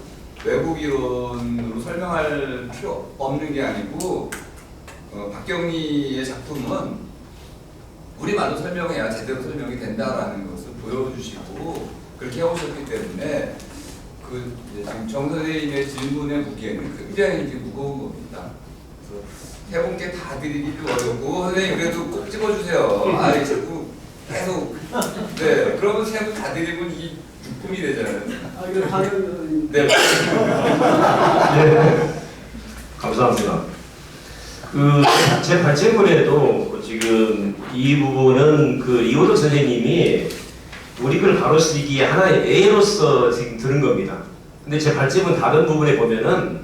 외국 이론으로 설명할 필요 없는 게 아니고 박경리의 작품은 우리말로 설명해야 제대로 설명이 된다라는 것을 보여주시고 그렇게 해오셨기 때문에 지금 정 선생님의 질문의 무게는 굉장히 무거운 겁니다. 그래서 세 분께 다 드리기도 어렵고 선생님 그래도 꼭 찍어주세요. 아 자꾸 계속 네 그러면 세 분 다 드리면 이 죽음이 되잖아요. 이거 다른 네. 네. 감사합니다. 제 발제문에도 지금 이 부분은 이호덕 선생님이 우리 글 바로 쓰기에 하나의 애로서 지금 들은 겁니다. 근데 제 발제문 다른 부분에 보면은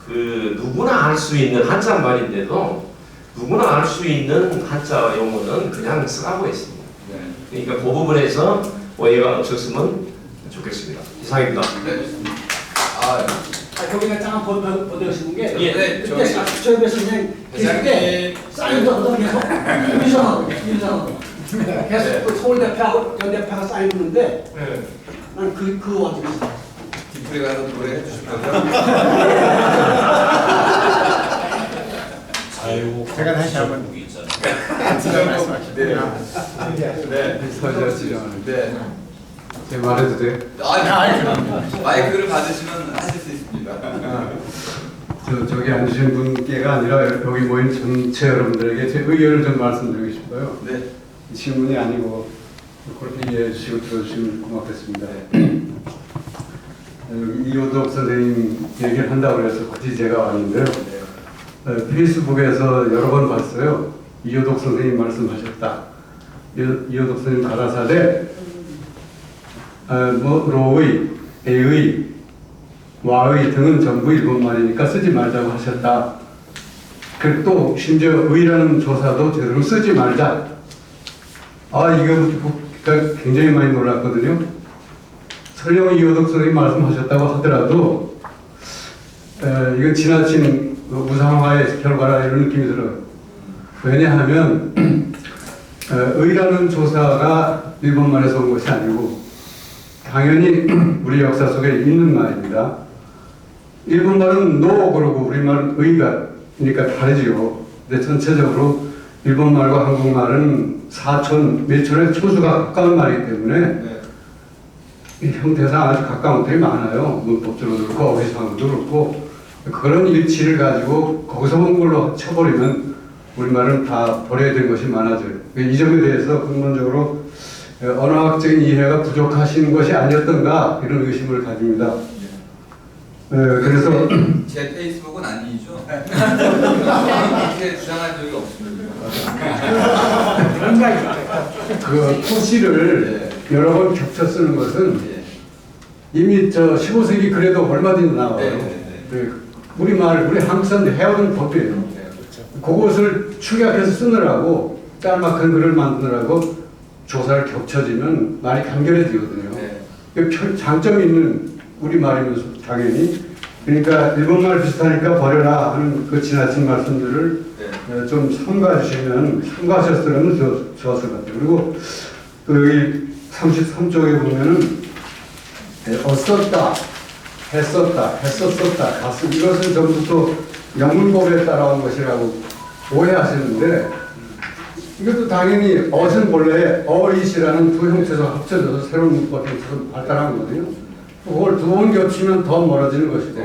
그 누구나 알 수 있는 한자 말인데도 누구나 알 수 있는 한자 용어는 그냥 쓰라고 했습니다. 그러니까 그 부분에서 오해가 없었으면 좋겠습니다. 이상입니다. 네. 거기가 잠깐 보내시는 게 예. 네, 그때 저희 교수님 계실 때 사인도 하던 계속 유성하고 계속 그 서울대표하고 연대표가 사인 보는데 난 그 와중에 뒷풀에 가서 노래해 주실 거죠? 제가 다시 한번 네. 네. 제 말해도 돼요? 아니, 마이크를 받으시면 하실 수 있습니다. 저기 앉으신 분께가 아니라 여기 모인 전체 여러분들에게 제 의견을 좀 말씀드리고 싶어요. 네. 질문이 아니고 그렇게 이해해 주시고 들어주시면 고맙겠습니다. 이호덕 선생님 얘기를 한다고 해서 굳이 제가 왔는데요. 페이스북에서 여러 번 봤어요. 이호덕 선생님 말씀하셨다. 이호덕 선생님 가라사대 로의, 애의, 와의 등은 전부 일본말이니까 쓰지 말자고 하셨다. 그리고 또 심지어 의라는 조사도 제대로 쓰지 말자. 이거 굉장히 많이 놀랐거든요. 설령 이호덕 선생님 말씀하셨다고 하더라도 이건 지나친 우상화의 결과라 이런 느낌이 들어요. 왜냐하면 의라는 조사가 일본말에서 온 것이 아니고 당연히 우리 역사 속에 있는 말입니다. 일본말은 노 그러고 우리말은 의가 그러니까 다르지요. 근데 전체적으로 일본말과 한국말은 사촌, 매촌의 초수가 가까운 말이기 때문에 형태상 아주 가까운 것들이 많아요. 문법적으로 그렇고 어휘상도 그렇고 그런 일치를 가지고 거기서 온 걸로 쳐버리면 우리말은 다 버려야 될 것이 많아져요. 이 점에 대해서 근본적으로 언어학적인 이해가 부족하신 것이 아니었던가 이런 의심을 가집니다. 그래서 제 페이스북은 아니죠. 그렇게 주장한 적이 없습니다. 그 토시를 여러 번 겹쳐 쓰는 것은 이미 15세기 글에도 얼마든지 나와요. 우리말, 우리 한국 사람들이 해오던 법이에요. 그것을 축약해서 쓰느라고 짤막한 글을 만드느라고 조사를 겹쳐지면 말이 간결해지거든요. 장점이 있는 우리말이면서 당연히 그러니까 일본말 비슷하니까 버려라 하는 그 지나친 말씀들을 좀 삼가하셨으면 좋았을 것 같아요. 그리고 그 33쪽에 보면은 썼다, 했었다, 했었었다, 갔을 이것은 전부터 영문법에 따라온 것이라고 오해하시는데 이것도 당연히 어는 본래 어잇이라는 두 형태가 합쳐져서 새로운 문법 형태로 발달한 거거든요. 그걸 두 번 겹치면 더 멀어지는 것이고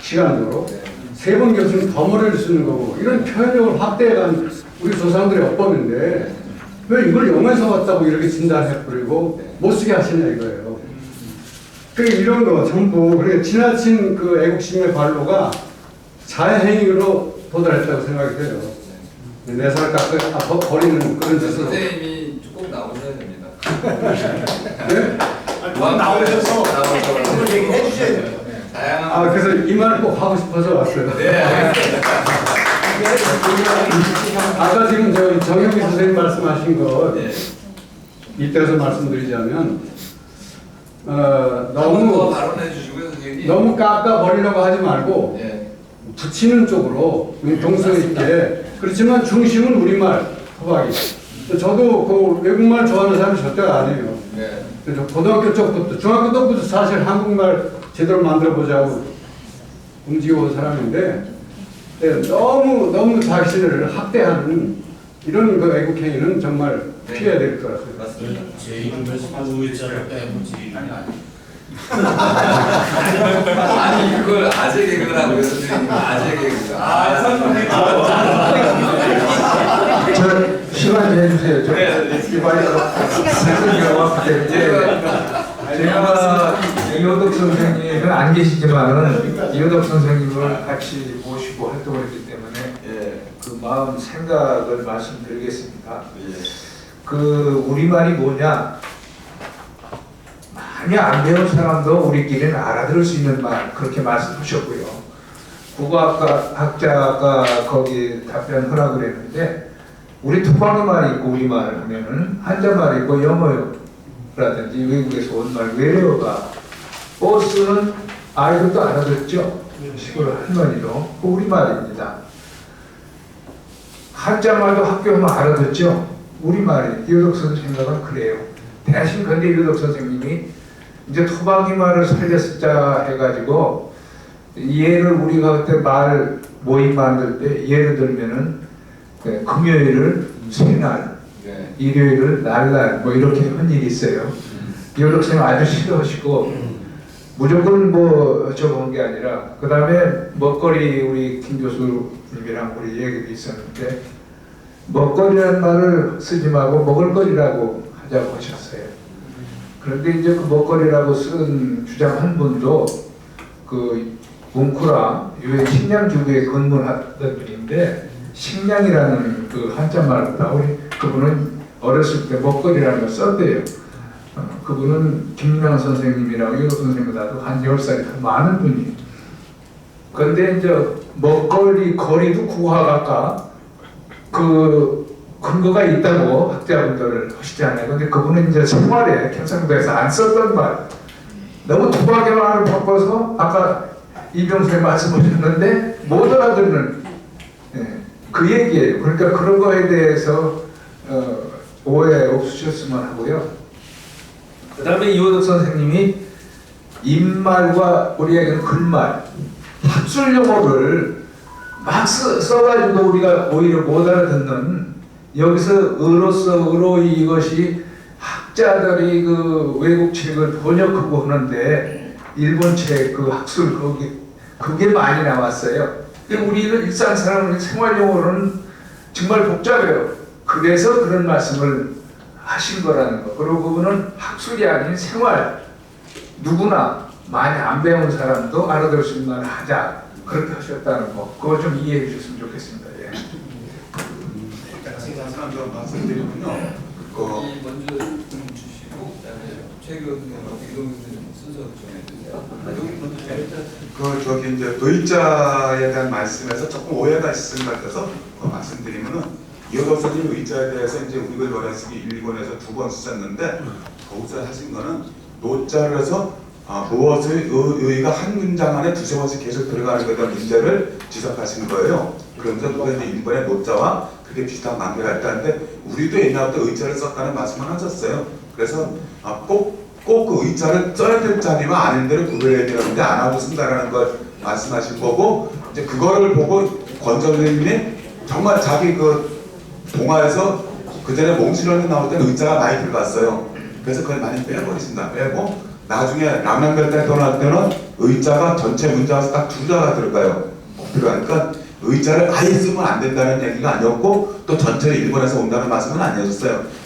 시간적으로 세 번 겹치면 더 멀어질 수 있는 거고 이런 표현력을 확대해간 우리 조상들의 어법인데 왜 이걸 영어에서 왔다고 이렇게 진단해버리고 못쓰게 하시냐 이거예요. 그러니까 이런 거 전부 그렇게 지나친 그 애국심의 발로가 자해행위로 도달했다고 생각이 돼요. 내 살 깎아 버리는 그런 짓으로. 선생님이 꼭 나오셔야 됩니다. 네? 나오셔서 그걸 얘기해 주셔야 돼요. 다양한. 그래서 이 말을 꼭 하고 싶어서 왔어요. 네, 알겠습니다. 아까 지금 정혁기 선생님 말씀하신 것 이때서 말씀드리자면 너무 발언해 주시고요, 선생님. 너무 깎아 버리려고 하지 말고 붙이는 쪽으로 동서 있게 그렇지만 중심은 우리말 호박이. 저도 그 외국말 좋아하는 사람이 절대가 아니에요. 고등학교 때부터 중학교 때부터 사실 한국말 제대로 만들어 보자고 움직여 온 사람인데 너무 자신을 학대하는 이런 그 애국행위는 정말 피해야 될 것 같아요. 맞습니다. 제 이름에서 우회자를 빼보지. 아니 그걸 아재 개그라고요, 선생님. 아재 개그. 저 시간 좀 해주세요. 제가 이호덕 선생님은 안 계시지만은 이호덕 선생님을 같이 모시고 활동했기 때문에 그 마음 생각을 말씀드리겠습니다. 그 우리말이 뭐냐? 전혀 안 배운 사람도 우리끼리는 알아들을 수 있는 말 그렇게 말씀하셨고요. 국어학과 학자가 거기 답변 하라고 그랬는데 우리 토박이 말이 있고 우리말 하면은 한자말이 있고 영어라든지 외국에서 온 말 외래어가 버스는 아이들도 알아듣죠. 시골 할머니도 우리말입니다. 한자말도 학교 오면 알아듣죠. 우리말이 이효덕 생각은 그래요. 대신 근데 이효덕 선생님이 이제 토박이 말을 살렸자 해가지고 예를 우리가 그때 말 모임 만들 때 예를 들면은 금요일을 새날, 일요일을 날날 뭐 이렇게 한 일이 있어요. 이효덕 선생님 아주 싫어하시고 무조건 뭐 저거 한 게 아니라 그 다음에 먹거리 우리 김 교수님이랑 우리 얘기도 있었는데 먹거리라는 말을 쓰지 말고 먹을거리라고 하자고 하셨어요. 그런데 이제 그 먹거리라고 쓴 주장 한 분도 그 뭉쿠라 유엔 식량기구에 근무하던 분인데 식량이라는 그 한자말보다 우리 그분은 어렸을 때 먹거리라는 걸 썼대요. 그분은 김명 선생님이라고 유도 선생님보다도 한 10살이 더 많은 분이에요. 그런데 이제 먹거리 거리도 국어학과 그 근거가 있다고 학자분들을 하시잖아요. 근데 그분은 이제 생활에 경상도에서 안 썼던 말 너무 투박의 말을 바꿔서 아까 이병수의 말씀하셨는데 못 알아듣는 그 얘기예요. 그러니까 그런 거에 대해서 오해 없으셨으면 하고요. 그 다음에 이호덕 선생님이 입말과 우리에게는 글말, 학술 용어를 막 써가지고 우리가 오히려 못 알아듣는 여기서 의로서 의로이 이것이 학자들이 그 외국 책을 번역하고 하는데 일본 책 그 학술 그게 많이 나왔어요. 근데 우리는 일상 사람은 생활 용어로는 정말 복잡해요. 그래서 그런 말씀을 하신 거라는 거. 그리고 그분은 학술이 아닌 생활 누구나 많이 안 배운 사람도 알아들을 수 있는 말을 하자 그렇게 하셨다는 거. 그거 좀 이해해 주셨으면 좋겠습니다. 예. 제가 좀 말씀드리면요. 이 먼저 주시고 그다음에 최 교수님하고 이동 교수님 순서 정해주세요. 그 저기 이제 의자에 대한 말씀에서 조금 오해가 있은 것 같아서 말씀드리면은 이호덕 선생님 의자에 대해서 이제 우리가 노란색이 1권에서 2번 쓰셨는데 거기서 하신 거는 노자를 해서 무엇의 의의가 한 문장 안에 두세 번씩 계속 들어가는 거에 대한 문제를 지적하신 거예요. 그러면서 누가 이제 1번의 노자와 그게 비슷한 관계가 있다는데 우리도 옛날부터 의자를 썼다는 말씀을 하셨어요. 그래서 꼭 그 의자를 써야 될 자리와 아닌 데를 구별해야 되는데 안 하고 쓴다라는 걸 말씀하신 거고 이제 그거를 보고 권정 선생님이 정말 자기 그 동화에서 그 전에 몽실원이 나올 때는 의자가 많이 들어갔어요. 그래서 그걸 많이 빼버리신다. 빼고 나중에 라면별때 떠날 때는 의자가 전체 문장에서 딱 2자가 들어가요. 들어가니까 의자를 아예 쓰면 안 된다는 얘기가 아니었고 또 전체를 일본에서 온다는 말씀은 아니었어요.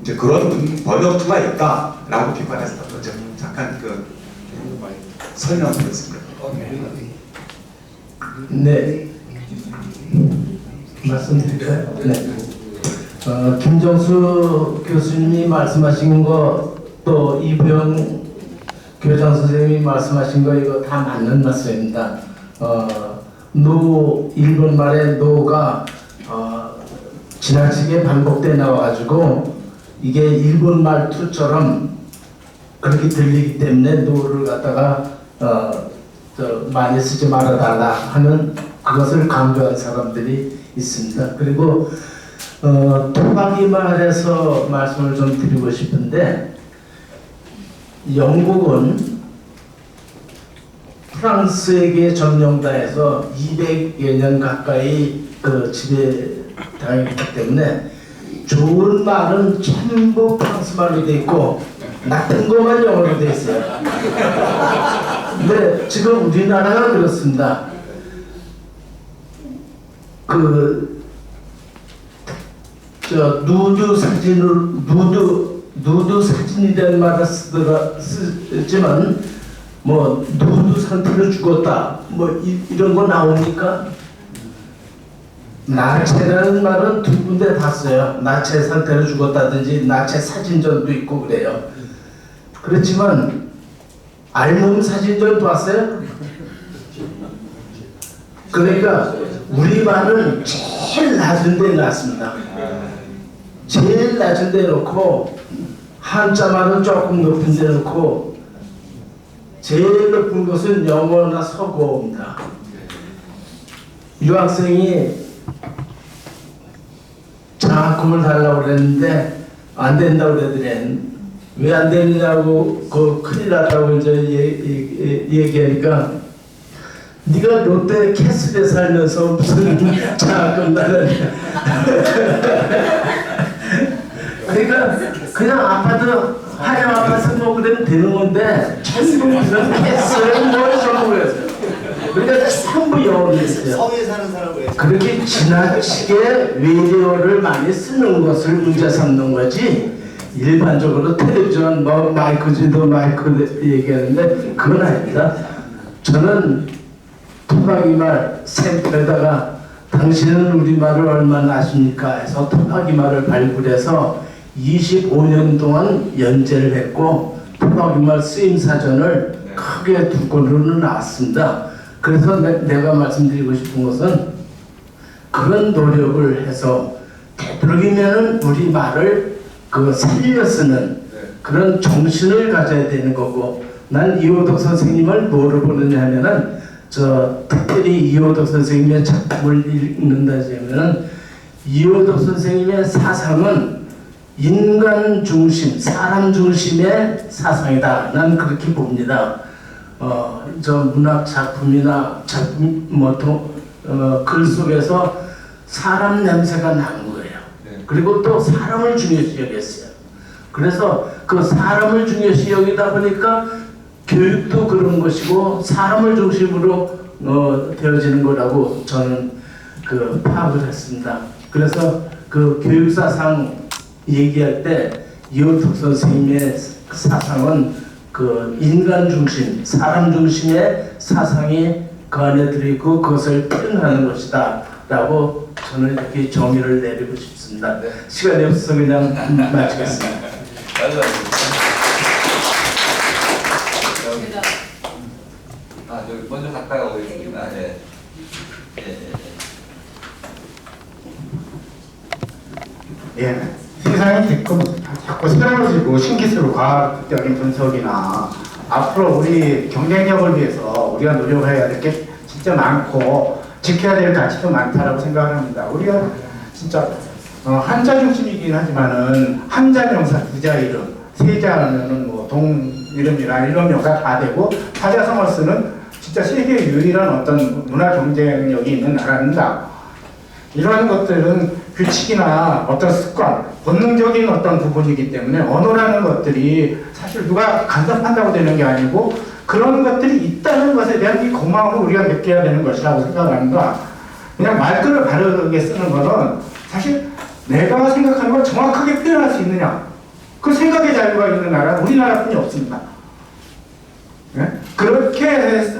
이제 그런 번역투가 있다라고 비판했었던 거죠. 잠깐 그 설명드렸습니다. 네. 말씀드릴까요? 네. 김정수 교수님이 말씀하신 거 또 이부영 교장 선생님이 말씀하신 거 이거 다 맞는 말씀입니다. 노 일본 말의 노가 지나치게 반복돼 나와가지고 이게 일본 말투처럼 그렇게 들리기 때문에 노를 갖다가 많이 쓰지 말아달라 하는 그것을 강조한 사람들이 있습니다. 그리고 토박이 말에서 말씀을 좀 드리고 싶은데 영국은 프랑스에게 점령당해서 200여 년 가까이 그 지배당했기 때문에 좋은 말은 전부 프랑스 말로 돼 있고 나쁜 것만 영어로 돼 있어요. 근데 지금 우리나라가 그렇습니다. 누드 사진이라는 말을 쓰지만 뭐 누드 상태로 죽었다 뭐 이런 거 나옵니까? 나체라는 말은 2군데 다 써요. 나체 상태로 죽었다든지 나체 사진전도 있고 그래요. 그렇지만 알몸 사진전 봤어요? 그러니까 우리말은 제일 낮은 데 놨습니다. 제일 낮은 데 놓고 한자말은 조금 높은 데 놓고 제일 높은 것은 영어나 서고입니다. 유학생이 장학금을 달라고 그랬는데 안 된다고 그러더래. 왜 안 되느냐고 큰일 났다고 이제 얘기하니까 네가 롯데 캐슬에 살면서 무슨 장학금 달라냐. 그러니까 그냥 아파트 하얀 아파트 뭐 그러면 되는 건데 전부 무슨 캐슬에 뭘 전부 그랬어요. 그러니까 전부 영어를 했어요. 서울에 사는 사람을 그렇게 지나치게 외래어를 많이 쓰는 것을 문제 삼는 거지 일반적으로 텔레비전 뭐 마이크지도 마이크 얘기하는데 그건 아닙니다. 저는 토박이말 샘플에다가 당신은 우리말을 얼마나 아십니까 해서 토박이말을 발굴해서 25년 동안 연재를 했고 토박이말 쓰임사전을 크게 두 권으로 나왔습니다. 그래서 내가 말씀드리고 싶은 것은 그런 노력을 해서 되도록이면 우리 말을 살려 쓰는 그런 정신을 가져야 되는 거고 난 이호덕 선생님을 뭐로 보느냐 하면은 특별히 이호덕 선생님의 작품을 읽는다 하면은 이호덕 선생님의 사상은 인간 중심, 사람 중심의 사상이다. 난 그렇게 봅니다. 문학 작품이나 글 속에서 사람 냄새가 나는 거예요. 그리고 또 사람을 중요시 여겼어요. 그래서 그 사람을 중요시 여기다 보니까 교육도 그런 것이고 사람을 중심으로 되어지는 거라고 저는 파악을 했습니다. 그래서 교육사상 얘기할 때 이호덕 선생님의 사상은 인간 중심, 사람 중심의 사상이 그 안에 들어있고 그것을 표현하는 것이다 라고 저는 이렇게 정의를 내리고 싶습니다. 시간이 없어서 그냥 마치겠습니다. 먼저 갔다가 오겠습니다. 예. 세상이 자꾸 새로워지고 신기술 과학적인 분석이나 앞으로 우리 경쟁력을 위해서 우리가 노력해야 될 게 진짜 많고 지켜야 될 가치도 많다라고 생각을 합니다. 우리가 진짜 한자 중심이긴 하지만은 한자 명사 두자 이름, 세자면은 뭐 동 이름이나 일본명사 다 되고 사자성어 쓰는 진짜 세계 유일한 어떤 문화 경쟁력이 있는 나라입니다. 이러한 것들은 규칙이나 어떤 습관, 본능적인 어떤 부분이기 때문에 언어라는 것들이 사실 누가 간섭한다고 되는 게 아니고 그런 것들이 있다는 것에 대한 이 고마움을 우리가 느껴야 되는 것이라고 생각을 합니다. 그냥 말글을 바르게 쓰는 것은 사실 내가 생각하는 걸 정확하게 표현할 수 있느냐 그 생각의 자유가 있는 나라는 우리나라뿐이 없습니다. 네? 그렇게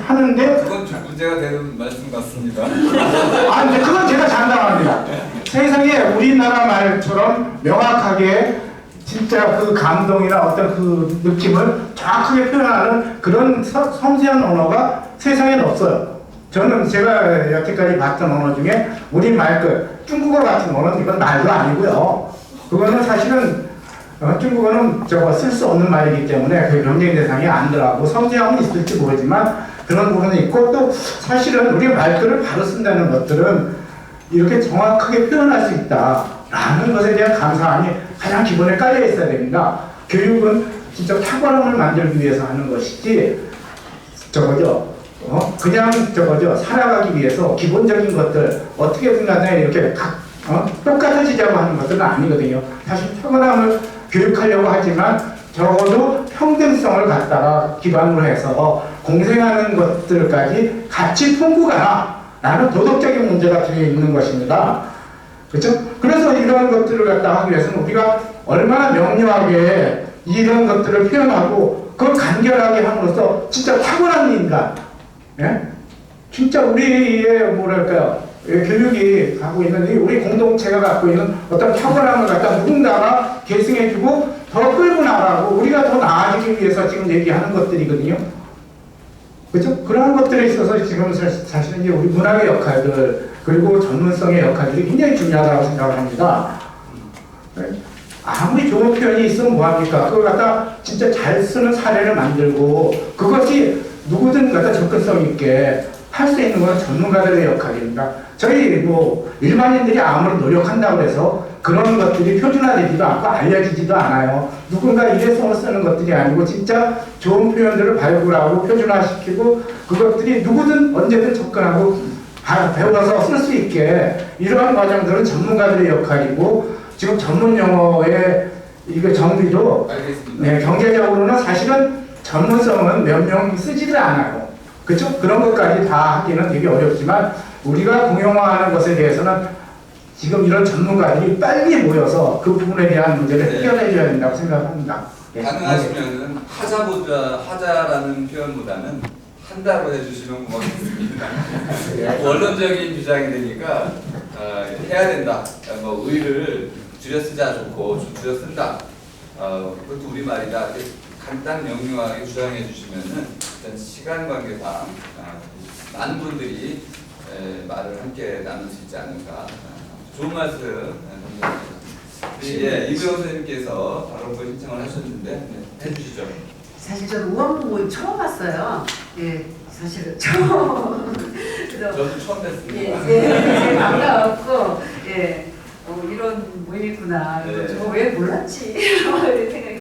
하는데 그건 좀 문제가 되는 말씀 같습니다. 근데 그건 제가 장담합니다. 세상에 우리나라 말처럼 명확하게 진짜 그 감동이나 어떤 그 느낌을 정확하게 표현하는 그런 섬세한 언어가 세상에는 없어요. 저는 제가 여태까지 봤던 언어 중에 우리 말글, 중국어 같은 언어는 이건 말도 아니고요. 그거는 사실은 중국어는 쓸 수 없는 말이기 때문에 그 경쟁 대상이 안 들어가고 섬세함은 있을지 모르지만 그런 부분이 있고 또 사실은 우리 말글을 바로 쓴다는 것들은 이렇게 정확하게 표현할 수 있다라는 것에 대한 감사함이 가장 기본에 깔려 있어야 됩니다. 교육은 진짜 탁월함을 만들기 위해서 하는 것이지 그냥 살아가기 위해서 기본적인 것들 어떻게든 간에 이렇게 똑같아지자고 하는 것들은 아니거든요. 사실 탁월함을 교육하려고 하지만 적어도 평등성을 갖다가 기반으로 해서 공생하는 것들까지 같이 풍부가나 라는 도덕적인 문제가 들어 있는 것입니다. 그렇죠? 그래서 이런 것들을 갖다 하기 위해서는 우리가 얼마나 명료하게 이런 것들을 표현하고 그걸 간결하게 함으로써 진짜 탁월한 인간, 예? 진짜 우리의 교육이 갖고 있는 우리 공동체가 갖고 있는 어떤 탁월함을 갖다 누군가가 계승해주고 더 끌고 나가고 우리가 더 나아지기 위해서 지금 얘기하는 것들이거든요. 그죠? 그런 것들에 있어서 지금 사실은 이제 우리 문학의 역할들 그리고 전문성의 역할들이 굉장히 중요하다고 생각을 합니다. 아무리 좋은 표현이 있으면 뭐합니까? 그걸 갖다 진짜 잘 쓰는 사례를 만들고 그것이 누구든 갖다 접근성 있게 할 수 있는 건 전문가들의 역할입니다. 저희 뭐 일반인들이 아무리 노력한다고 해서 그런 것들이 표준화되지도 않고 알려지지도 않아요. 누군가 일회성을 쓰는 것들이 아니고 진짜 좋은 표현들을 발굴하고 표준화시키고 그것들이 누구든 언제든 접근하고 배워서 쓸 수 있게 이러한 과정들은 전문가들의 역할이고 지금 전문 용어의 이거 정비도 네, 경제적으로는 사실은 전문성은 몇 명 쓰지를 않아요. 그렇죠? 그런 것까지 다 하기는 되게 어렵지만 우리가 공용화하는 것에 대해서는 지금 이런 전문가들이 빨리 모여서 그 부분에 대한 문제를 해결해줘야 된다고 생각합니다. 네. 가능하시면은 하자라는 표현보다는 한다로 해주시면 고맙겠습니다. 원론적인 주장이 되니까 해야 된다. 뭐 의를 줄여 쓰자 좋고 줄여 쓴다. 그것도 우리 말이다. 간단 명료하게 주장해 주시면은 일단 시간 관계상 많은 분들이 말을 함께 나눌 수 있지 않을까. 좋은 말씀 감사합니다. 예, 이구영 선생님께서 발언권 신청을 하셨는데 네, 해주시죠. 사실 저는 우왕부 처음 봤어요. 예, 사실은 처음. 그래서 저도 처음 뵀습니다. 예, 반가웠고, 예, 이런 모임이구나. 네. 저거 왜 몰랐지? 이런 생각이.